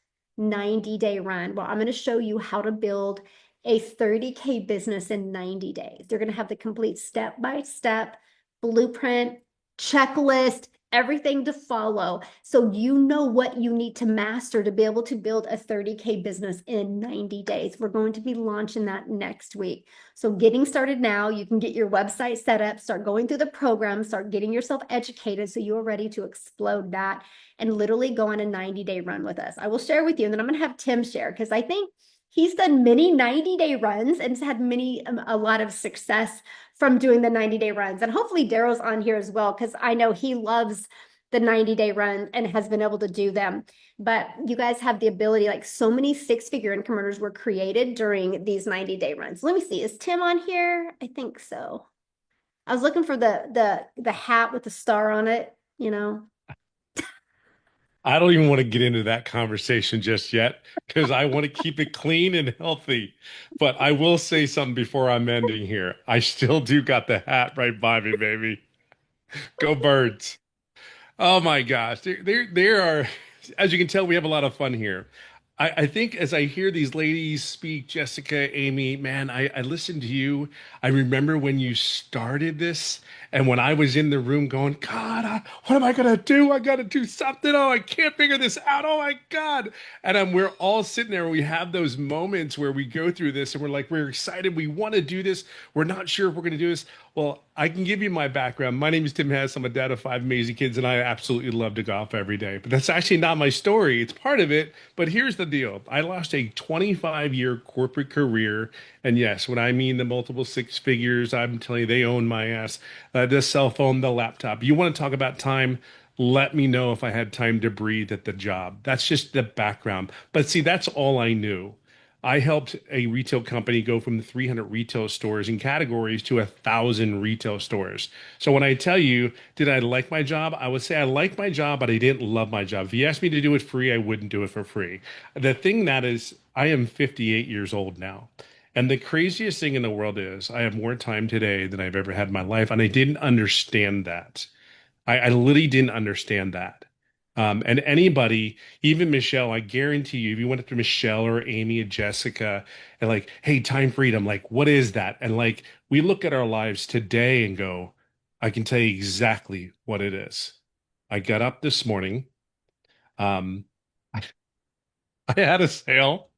90-day run. Well, I'm going to show you how to build a 30K business in 90 days. You're going to have the complete step-by-step blueprint, checklist, everything to follow, so you know what you need to master to be able to build a 30K business in 90 days. We're going to be launching that next week. So getting started now, you can get your website set up, start going through the program, start getting yourself educated so you're ready to explode that and literally go on a 90-day run with us. I will share with you, and then I'm going to have Tim share, because I think he's done many 90-day runs and has had a lot of success from doing the 90-day runs. And hopefully Daryl's on here as well, because I know he loves the 90-day run and has been able to do them. But you guys have the ability, like so many six-figure income earners were created during these 90-day runs. Let me see, is Tim on here? I think so. I was looking for the hat with the star on it, you know. I don't even want to get into that conversation just yet because I want to keep it clean and healthy. But I will say something before I'm ending here. I still do got the hat right by me, baby. Go Birds. Oh my gosh. There are, as you can tell, we have a lot of fun here. I think as I hear these ladies speak, Jessica, Amy, man, I listened to you. I remember when you started this and when I was in the room going, God, what am I going to do? I got to do something. Oh, I can't figure this out. Oh my God. And we're all sitting there. We have those moments where we go through this and we're like, we're excited. We want to do this. We're not sure if we're going to do this. Well, I can give you my background. My name is Tim Hess. I'm a dad of 5 amazing kids, and I absolutely love to golf every day. But that's actually not my story. It's part of it. But here's the deal. I lost a 25-year corporate career. And yes, when I mean the multiple six figures, I'm telling you, they own my ass. The cell phone, the laptop. You want to talk about time? Let me know if I had time to breathe at the job. That's just the background. But see, that's all I knew. I helped a retail company go from 300 retail stores and categories to 1,000 retail stores. So when I tell you, did I like my job? I would say I liked my job, but I didn't love my job. If you asked me to do it free, I wouldn't do it for free. The thing that is, I am 58 years old now. And the craziest thing in the world is I have more time today than I've ever had in my life. And I didn't understand that. I literally didn't understand that. And anybody, even Michelle, I guarantee you, if you went up to Michelle or Amy or Jessica and like, hey, time freedom, like, what is that? And like, we look at our lives today and go, I can tell you exactly what it is. I got up this morning. Um, I, I had a sale.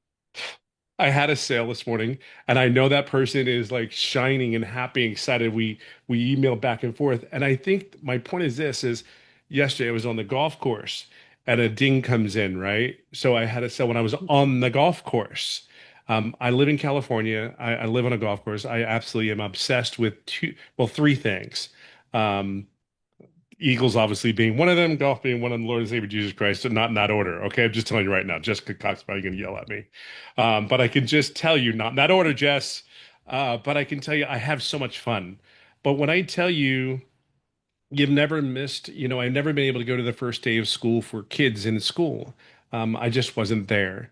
I had a sale this morning, and I know that person is like shining and happy and excited. We email back and forth. And I think my point is this is yesterday I was on the golf course and a ding comes in, right? So I had a sale when I was on the golf course. I live in California. I live on a golf course. I absolutely am obsessed with three things. Um, Eagles obviously being one of them, golf being one of them, Lord and Savior Jesus Christ, so not in that order. Okay, I'm just telling you right now. Jessica Cox is probably going to yell at me, but I can just tell you, not in that order, Jess. But I can tell you, I have so much fun. But when I tell you, you've never missed, I've never been able to go to the first day of school for kids in school. I just wasn't there.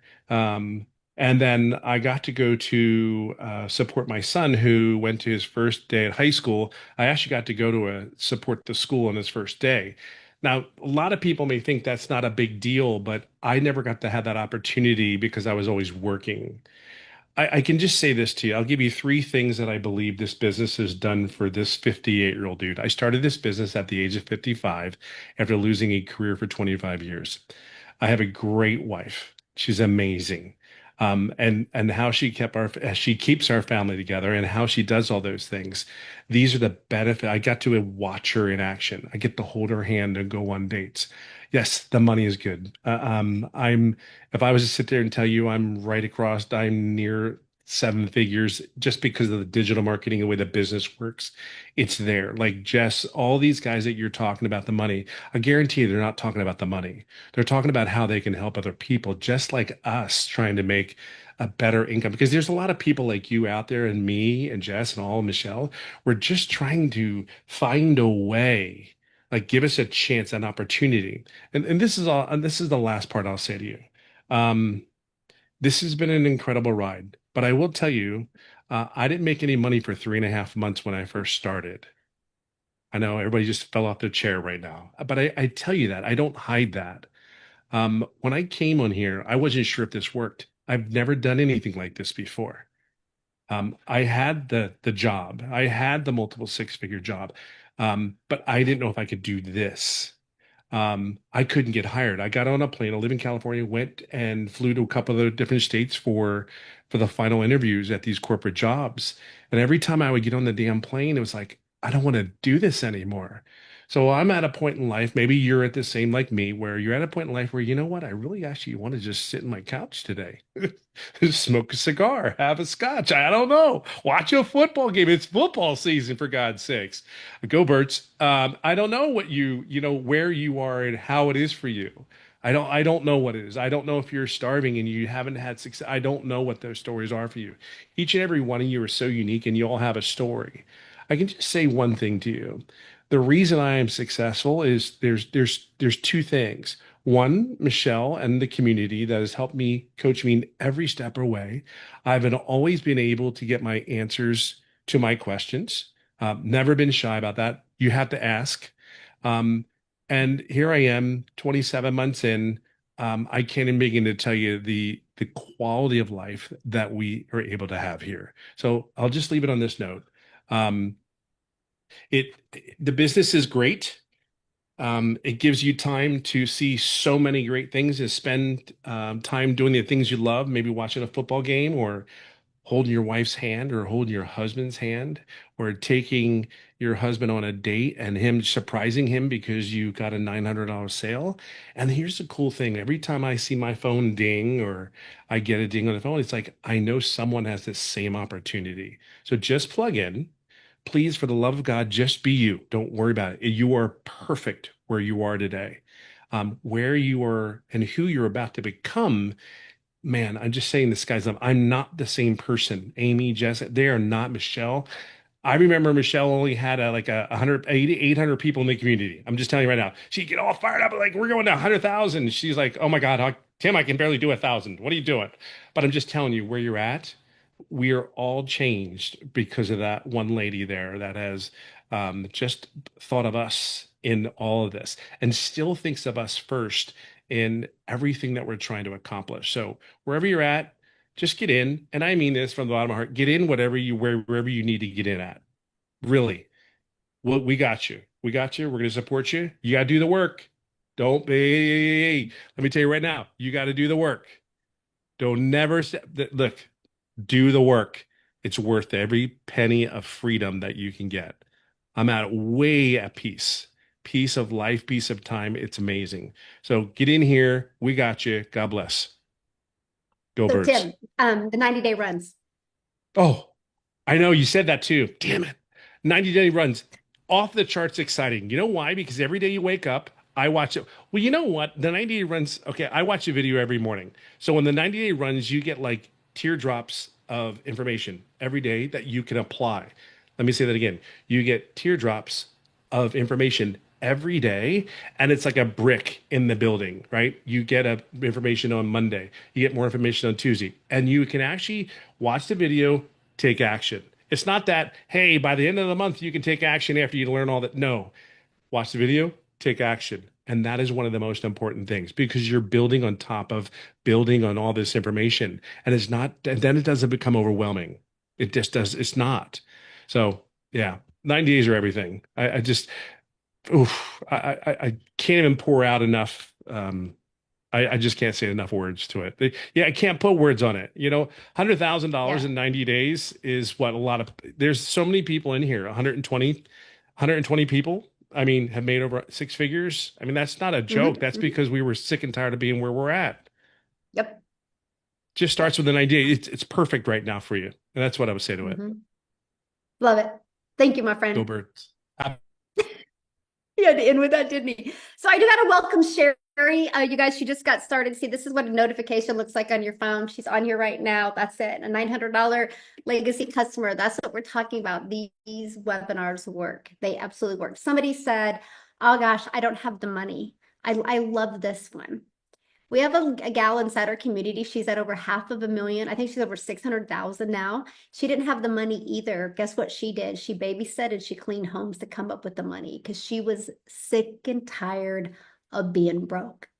And then I got to go to support my son who went to his first day at high school. I actually got to go to support the school on his first day. Now, a lot of people may think that's not a big deal, but I never got to have that opportunity because I was always working. I can just say this to you. I'll give you 3 things that I believe this business has done for this 58-year-old dude. I started this business at the age of 55 after losing a career for 25 years. I have a great wife. She's amazing. And how she keeps our family together and how she does all those things. These are the benefit. I got to watch her in action. I get to hold her hand and go on dates. Yes, the money is good. If I was to sit there and tell you I'm near seven figures just because of the digital marketing, the way the business works. It's there. Like Jess, all these guys that you're talking about the money, I guarantee you they're not talking about the money. They're talking about how they can help other people, just like us trying to make a better income. Because there's a lot of people like you out there, and me and Jess and all Michelle. We're just trying to find a way, like give us a chance, an opportunity. And this is all, and this is the last part I'll say to you. Um, this has been an incredible ride, but I will tell you, I didn't make any money for 3.5 months when I first started. I know everybody just fell off their chair right now, but I tell you that I don't hide that. When I came on here, I wasn't sure if this worked. I've never done anything like this before. I had the job, I had the multiple six-figure job, but I didn't know if I could do this. I couldn't get hired. I got on a plane. I live in California, went and flew to a couple of the different states for the final interviews at these corporate jobs. And every time I would get on the damn plane, it was like, I don't want to do this anymore. So I'm at a point in life, maybe you're at the same like me, where you're at a point in life where, you know what, I really actually want to just sit in my couch today, smoke a cigar, have a scotch. I don't know. Watch a football game. It's football season, for God's sakes. Go Birds. I don't know what where you are and how it is for you. I don't know what it is. I don't know if you're starving and you haven't had success. I don't know what those stories are for you. Each and every one of you are so unique and you all have a story. I can just say one thing to you. The reason I am successful is there's two things. One, Michelle and the community that has helped me, coach me in every step of the way. Always been able to get my answers to my questions. Never been shy about that. You have to ask. Um, and here I am, 27 months in. I can't even begin to tell you the quality of life that we are able to have here. So I'll just leave it on this note. Um, it the business is great. It gives you time to see so many great things, to spend time doing the things you love, maybe watching a football game or holding your wife's hand or holding your husband's hand or taking your husband on a date and him surprising him because you got a $900 sale. And here's the cool thing. Every time I see my phone ding or I get a ding on the phone, it's like, I know someone has the same opportunity. So just plug in. Please, for the love of God, just be you. Don't worry about it. You are perfect where you are today. Where you are and who you're about to become, man, I'm just saying this, guys. I'm not the same person. Amy, Jess, they are not Michelle. I remember Michelle only had like 800 people in the community. I'm just telling you right now. She'd get all fired up, like, we're going to 100,000. She's like, oh my God, Tim, I can barely do 1,000. What are you doing? But I'm just telling you where you're at. We are all changed because of that one lady there that has just thought of us in all of this and still thinks of us first in everything that we're trying to accomplish. So wherever you're at, just get in. And I mean this from the bottom of my heart. Get in wherever you need to get in at. Really. Well, we got you. We got you. We're going to support you. You got to do the work. Don't be. Let me tell you right now, you got to do the work. Don't never look. Do the work. It's worth every penny of freedom that you can get. I'm way at peace. Peace of life, peace of time. It's amazing. So get in here. We got you. God bless. Go So Birds. Tim, the 90-day runs. Oh, I know you said that too. Damn it. 90-day runs. Off the charts exciting. You know why? Because every day you wake up, I watch it. Well, you know what? The 90-day runs, okay, I watch a video every morning. So when the 90-day runs, you get like teardrops of information every day that you can apply. Let me say that again. You get teardrops of information every day, and it's like a brick in the building, right? You get information on Monday, you get more information on Tuesday, and you can actually watch the video, take action. It's not that, hey, by the end of the month, you can take action after you learn all that. No, watch the video, take action. And that is one of the most important things because you're building on top of building on all this information. And it's not, and then it doesn't become overwhelming. It just does. It's not. So yeah, 90 days are everything. I just, oof, I can't even pour out enough. I just can't say enough words to it. Yeah, I can't put words on it. $100,000 in 90 days is what there's so many people in here, 120 people. I mean, have made over six figures. I mean, that's not a joke. That's because we were sick and tired of being where we're at. Yep. just starts with an idea. It's perfect right now for you. And that's what I would say to it. Mhm. Love it. Thank you, my Go friend. birds. He had to end with that, didn't he? So I do got to welcome Sherry. You guys, she just got started. See, this is what a notification looks like on your phone. She's on here right now. That's it. A $900 legacy customer. That's what we're talking about. These webinars work. They absolutely work. Somebody said, oh gosh, I don't have the money. I love this one. We have a gal inside our community. She's at over $500,000. I think she's over 600,000 now. She didn't have the money either. Guess what she did? She babysat and she cleaned homes to come up with the money because she was sick and tired of being broke.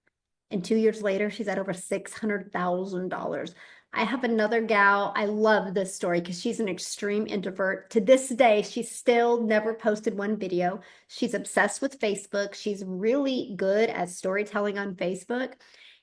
And 2 years later, she's at over $600,000. I have another gal. I love this story because she's an extreme introvert. To this day, she's still never posted one video. She's obsessed with Facebook. She's really good at storytelling on Facebook.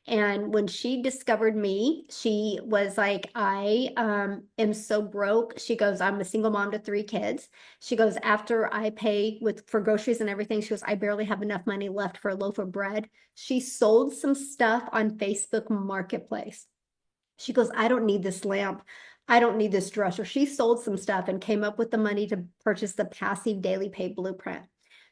And when she discovered me, she was like, I am so broke. She goes, I'm a single mom to 3 kids. She goes, after I pay for groceries and everything, she goes, I barely have enough money left for a loaf of bread. She sold some stuff on Facebook Marketplace. She goes, I don't need this lamp. I don't need this dresser. She sold some stuff and came up with the money to purchase the passive daily pay blueprint.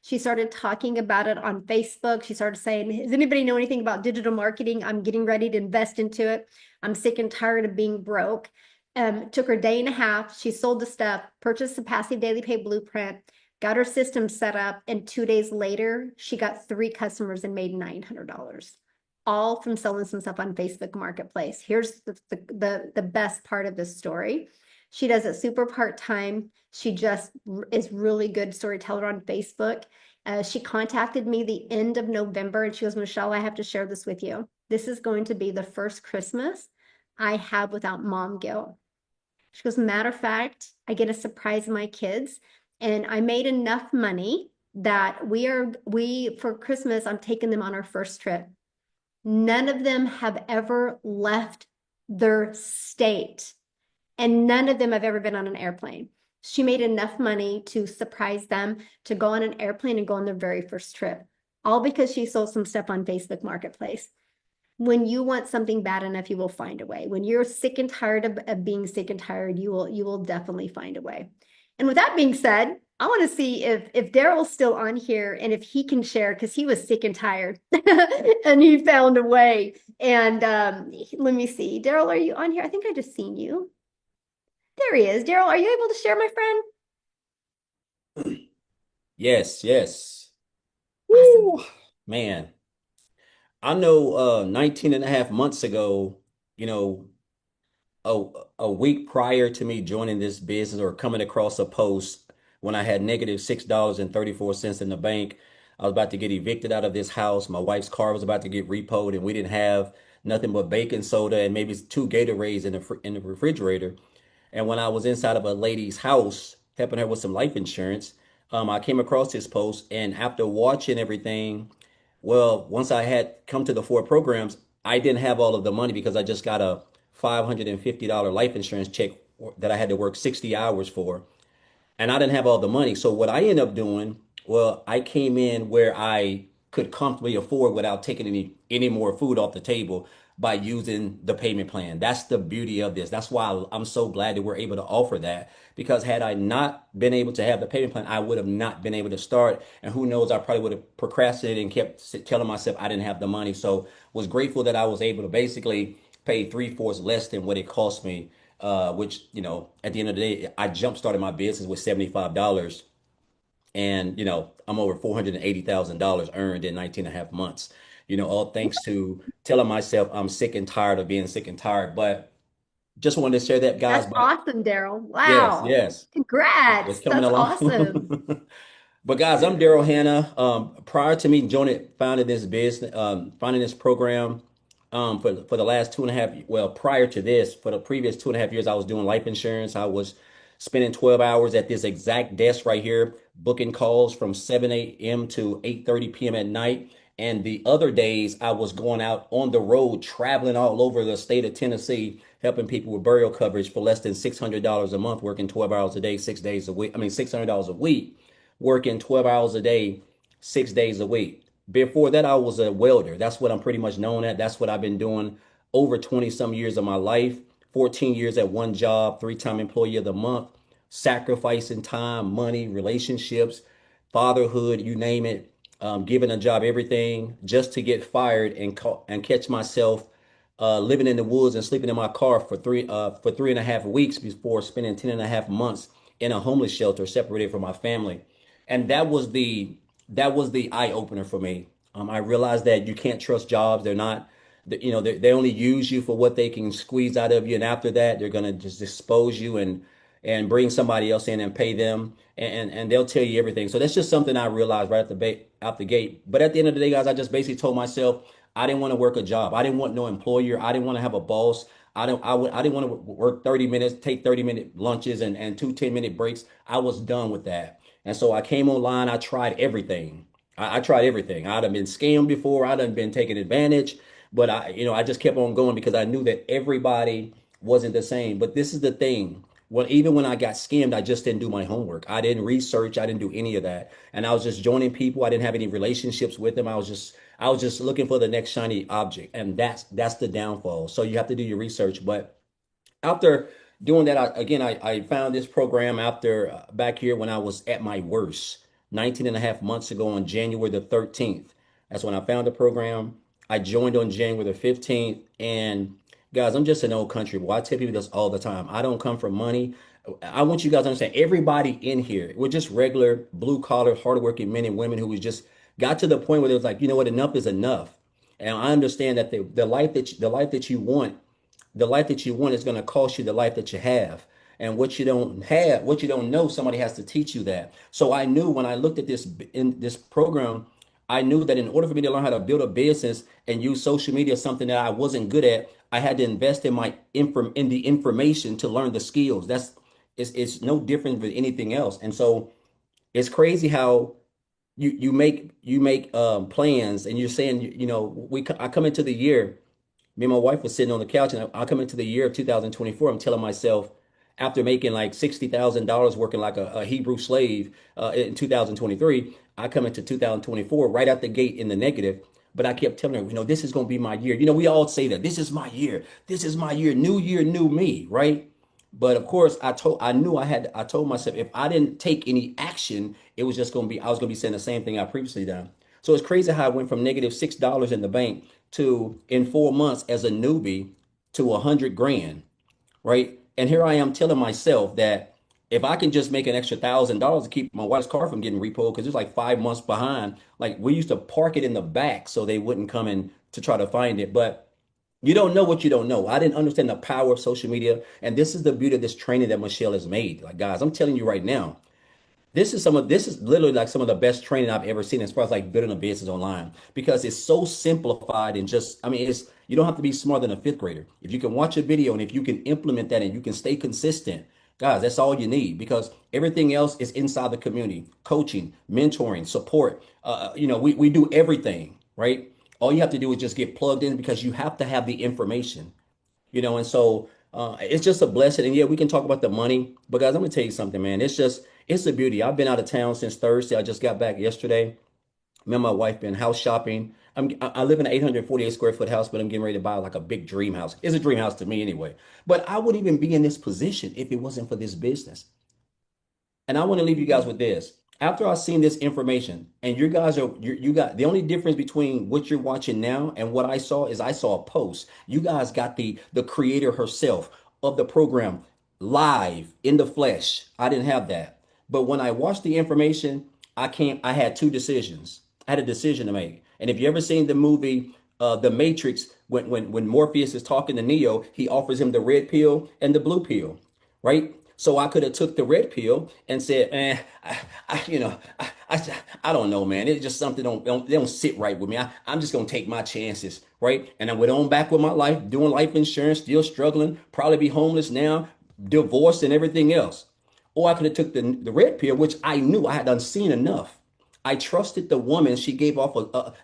She started talking about it on Facebook. She started saying, does anybody know anything about digital marketing? I'm getting ready to invest into it. I'm sick and tired of being broke. Took her a day and a half. She sold the stuff, purchased the passive daily pay blueprint, got her system set up. And 2 days later, she got 3 customers and made $900, all from selling some stuff on Facebook Marketplace. Here's the best part of this story. She does it super part-time. She just is really good storyteller on Facebook. She contacted me the end of November and she goes, Michelle, I have to share this with you. This is going to be the first Christmas I have without mom guilt. She goes, matter of fact, I get to surprise my kids and I made enough money that for Christmas, I'm taking them on our first trip. None of them have ever left their state. And none of them have ever been on an airplane. She made enough money to surprise them to go on an airplane and go on their very first trip, all because she sold some stuff on Facebook Marketplace. When you want something bad enough, you will find a way. When you're sick and tired of being sick and tired, you will definitely find a way. And with that being said, I want to see if Daryl's still on here and if he can share because he was sick and tired and he found a way. And let me see. Daryl, are you on here? I think I just seen you. There he is. Daryl, are you able to share, my friend? Yes, yes. Awesome. Woo, man. I know 19 and a half months ago, you know, a week prior to me joining this business or coming across a post when I had negative $6.34 in the bank, I was about to get evicted out of this house. My wife's car was about to get repoed, and we didn't have nothing but baking soda and maybe 2 Gatorades in the refrigerator. And when I was inside of a lady's house helping her with some life insurance, I came across this post. And after watching everything, well, once I had come to the 4 programs, I didn't have all of the money because I just got a $550 life insurance check that I had to work 60 hours for, and I didn't have all the money. So what I ended up doing, well, I came in where I could comfortably afford without taking any more food off the table by using the payment plan. That's the beauty of this. That's why I'm so glad that we're able to offer that, because had I not been able to have the payment plan, I would have not been able to start. And who knows, I probably would have procrastinated and kept telling myself I didn't have the money. So was grateful that I was able to basically pay three-fourths less than what it cost me, which, at the end of the day, I jump started my business with $75, and, I'm over $480,000 earned in 19 and a half months, all thanks to telling myself I'm sick and tired of being sick and tired. But just wanted to share that, guys. That's But awesome, Daryl. yes, Wow. yes, it's Congrats. coming That's awesome. along. But guys, I'm Daryl Hannah. Prior to me joining, founding this business, founding this program, for the last 2.5, well, prior to this, for the previous 2.5 years, I was doing life insurance. I was spending 12 hours at this exact desk right here, booking calls from 7 a.m. to 8:30 p.m. at night. And the other days, I was going out on the road, traveling all over the state of Tennessee, helping people with burial coverage for less than $600 a month, working 12 hours a day, 6 days a week. I mean, $600 a week, working 12 hours a day, 6 days a week. Before that, I was a welder. That's what I'm pretty much known at. That's what I've been doing over 20 some years of my life, 14 years at one job, three-time employee of the month, sacrificing time, money, relationships, fatherhood, you name it, giving a job, everything, just to get fired and catch myself living in the woods and sleeping in my car for 3.5 weeks before spending 10.5 months in a homeless shelter, separated from my family. And that was the eye opener for me. I realized that you can't trust jobs. They're not, they only use you for what they can squeeze out of you, and after that, they're gonna just expose you and bring somebody else in and pay them, and they'll tell you everything. So that's just something I realized right out the gate. But at the end of the day, guys, I just basically told myself I didn't want to work a job. I didn't want no employer. I didn't want to have a boss. I didn't want to work 30 minutes, take 30-minute lunches and two 10-minute breaks. I was done with that. And so I came online. I tried everything. I tried everything. I'd have been scammed before. I'd have been taken advantage, but I just kept on going because I knew that everybody wasn't the same. But this is the thing. Well, even when I got scammed, I just didn't do my homework. I didn't research. I didn't do any of that. And I was just joining people. I didn't have any relationships with them. I was just looking for the next shiny object. And that's the downfall. So you have to do your research. But after doing that, I found this program after back here when I was at my worst, 19 and a half months ago on January the 13th. That's when I found the program. I joined on January the 15th. And guys, I'm just an old country boy. I tell people this all the time. I don't come from money. I want you guys to understand everybody in here, we're just regular blue collar, hardworking men and women who was just got to the point where it was like, you know what, enough is enough. And I understand that the life that you want is going to cost you the life that you have. And what you don't have, what you don't know, somebody has to teach you that. So I knew when I looked at this in this program, I knew that in order for me to learn how to build a business and use social media, something that I wasn't good at, I had to invest in in the information to learn the skills. It's no different than anything else. And so it's crazy how you make plans, and you're saying, I come into the year. Me and my wife was sitting on the couch, and I come into the year of 2024. I'm telling myself, after making like $60,000 working like a Hebrew slave in 2023, I come into 2024 right out the gate in the negative. But I kept telling her, this is going to be my year. We all say that this is my year. This is my year, new me, right? But of course, I told myself if I didn't take any action, it was just going to be, I was going to be saying the same thing I previously done. So it's crazy how I went from negative $6 in the bank to in 4 months as a newbie to 100 grand, right? And here I am telling myself that if I can just make an extra $1,000 to keep my wife's car from getting repoed, because it's like 5 months behind. Like we used to park it in the back so they wouldn't come in to try to find it. But you don't know what you don't know. I didn't understand the power of social media. And this is the beauty of this training that Michelle has made. Like, guys, I'm telling you right now, this is literally like some of the best training I've ever seen as far as like building a business online, because it's so simplified and just, I mean, you don't have to be smarter than a fifth grader. If you can watch a video and if you can implement that and you can stay consistent, guys, that's all you need, because everything else is inside the community: coaching, mentoring, support. We do everything, right? All you have to do is just get plugged in, because you have to have the information, and so it's just a blessing. And yeah, we can talk about the money, but guys, I'm gonna tell you something, man. It's a beauty. I've been out of town since Thursday. I just got back yesterday. Me and my wife been house shopping. I live in an 848 square foot house, but I'm getting ready to buy like a big dream house. It's a dream house to me anyway. But I wouldn't even be in this position if it wasn't for this business. And I want to leave you guys with this. After I've seen this information, and you guys you got the only difference between what you're watching now and what I saw is I saw a post. You guys got the creator herself of the program live in the flesh. I didn't have that. But when I watched the information, I had two decisions. I had a decision to make. And if you ever seen the movie The Matrix, when Morpheus is talking to Neo, he offers him the red pill and the blue pill, right? So I could have took the red pill and said, man, I don't know, man. It's just something they don't sit right with me. I'm just gonna take my chances, right? And I went on back with my life, doing life insurance, still struggling, probably be homeless now, divorced and everything else. Or I could have took the red pill, which I knew I had unseen enough. I trusted the woman. She gave off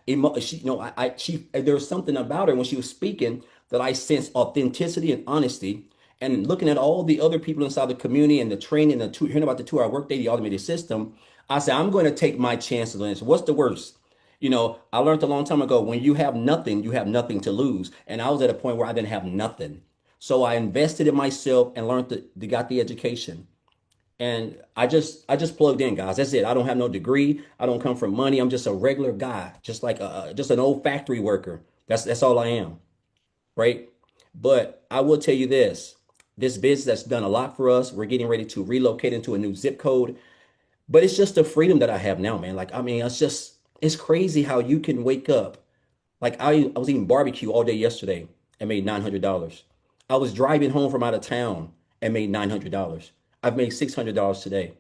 there was something about her when she was speaking that I sensed authenticity and honesty. And looking at all the other people inside the community and the training, hearing about the 2-hour workday, the automated system, I said, I'm going to take my chances on this. What's the worst? You know, I learned a long time ago, when you have nothing to lose. And I was at a point where I didn't have nothing. So I invested in myself and learned got the education. And I just plugged in, guys. That's it. I don't have no degree. I don't come from money. I'm just a regular guy, just like just an old factory worker. That's all I am, right? But I will tell you this. This business that's done a lot for us. We're getting ready to relocate into a new zip code. But it's just the freedom that I have now, man. Like, I mean, it's crazy how you can wake up. Like, I was eating barbecue all day yesterday and made $900. I was driving home from out of town and made $900. I've made $600 today.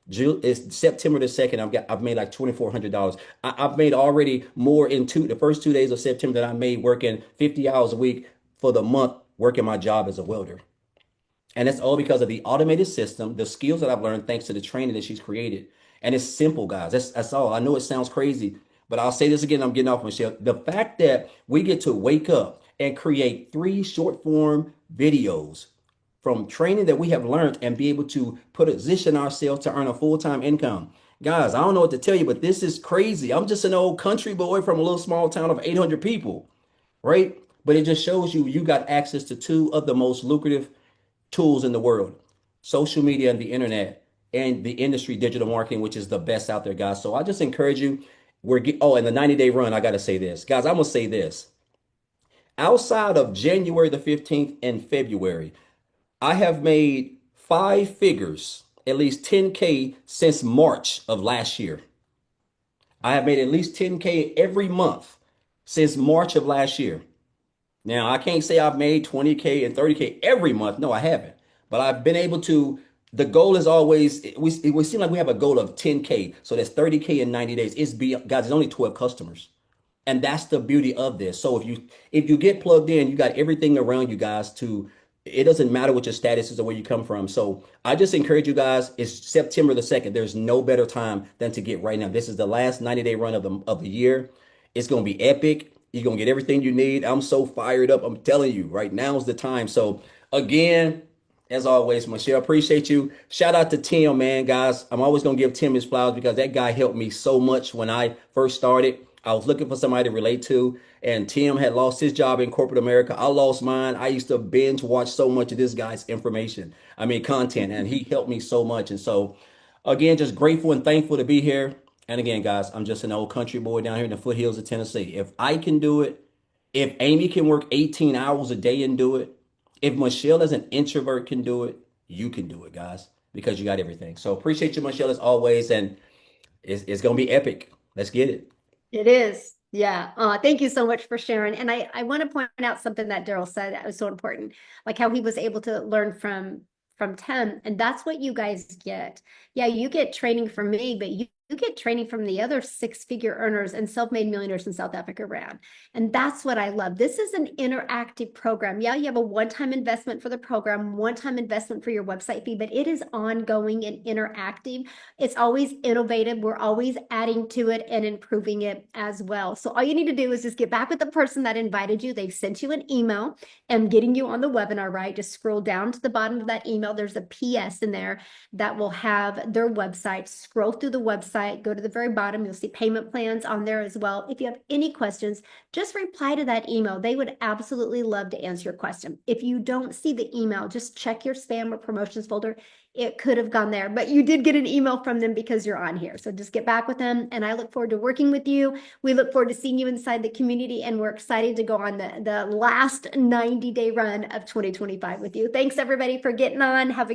It's September the 2nd. I've made like $2,400. I've made already more in the first 2 days of September than I made working 50 hours a week for the month working my job as a welder. And that's all because of the automated system, the skills that I've learned thanks to the training that she's created. And it's simple, guys. That's all. I know it sounds crazy, but I'll say this again. I'm getting off, Michelle. The fact that we get to wake up and create 3 short form videos from training that we have learned and be able to position ourselves to earn a full-time income. Guys, I don't know what to tell you, but this is crazy. I'm just an old country boy from a little small town of 800 people, right? But it just shows you got access to 2 of the most lucrative tools in the world: social media and the internet, and the industry digital marketing, which is the best out there, guys. So I just encourage you. And the 90-day run, I got to say this, guys. I'm going to say this. Outside of January the 15th and February, I have made 5 figures, at least 10K since March of last year. I have made at least 10K every month since March of last year. Now, I can't say I've made 20K and 30K every month. No, I haven't. But I've been able to. The goal is always, we seem like we have a goal of 10K. So that's 30K in 90 days. Guys, it's only 12 customers. And that's the beauty of this. So if you get plugged in, you got everything around you guys it doesn't matter what your status is or where you come from. So I just encourage you guys, it's September the 2nd. There's no better time than to get right now. This is the last 90-day run of the year. It's going to be epic. You're going to get everything you need. I'm so fired up. I'm telling you, right now is the time. So again, as always, Michelle, appreciate you. Shout out to Tim, man, guys. I'm always going to give Tim his flowers because that guy helped me so much when I first started. I was looking for somebody to relate to, and Tim had lost his job in corporate America. I lost mine. I used to binge watch so much of this guy's content, and he helped me so much. And so, again, just grateful and thankful to be here. And again, guys, I'm just an old country boy down here in the foothills of Tennessee. If I can do it, if Amy can work 18 hours a day and do it, if Michelle as an introvert can do it, you can do it, guys, because you got everything. So appreciate you, Michelle, as always. And it's going to be epic. Let's get it. It is. Yeah. Thank you so much for sharing. And I want to point out something that Daryl said that was so important, like how he was able to learn from Tim. And that's what you guys get. Yeah, you get training from me, but you get training from the other 6-figure earners and self-made millionaires in South Africa around. And that's what I love. This is an interactive program. Yeah, you have a one-time investment for the program, one-time investment for your website fee, but it is ongoing and interactive. It's always innovative. We're always adding to it and improving it as well. So all you need to do is just get back with the person that invited you. They've sent you an email and getting you on the webinar, right? Just scroll down to the bottom of that email. There's a PS in there that will have their website. Scroll through the website, go to the very bottom. You'll see payment plans on there as well. If you have any questions, just reply to that email. They would absolutely love to answer your question. If you don't see the email, just check your spam or promotions folder. It could have gone there, but you did get an email from them because you're on here. So just get back with them. And I look forward to working with you. We look forward to seeing you inside the community, and we're excited to go on the last 90-day run of 2025 with you. Thanks everybody for getting on. Have a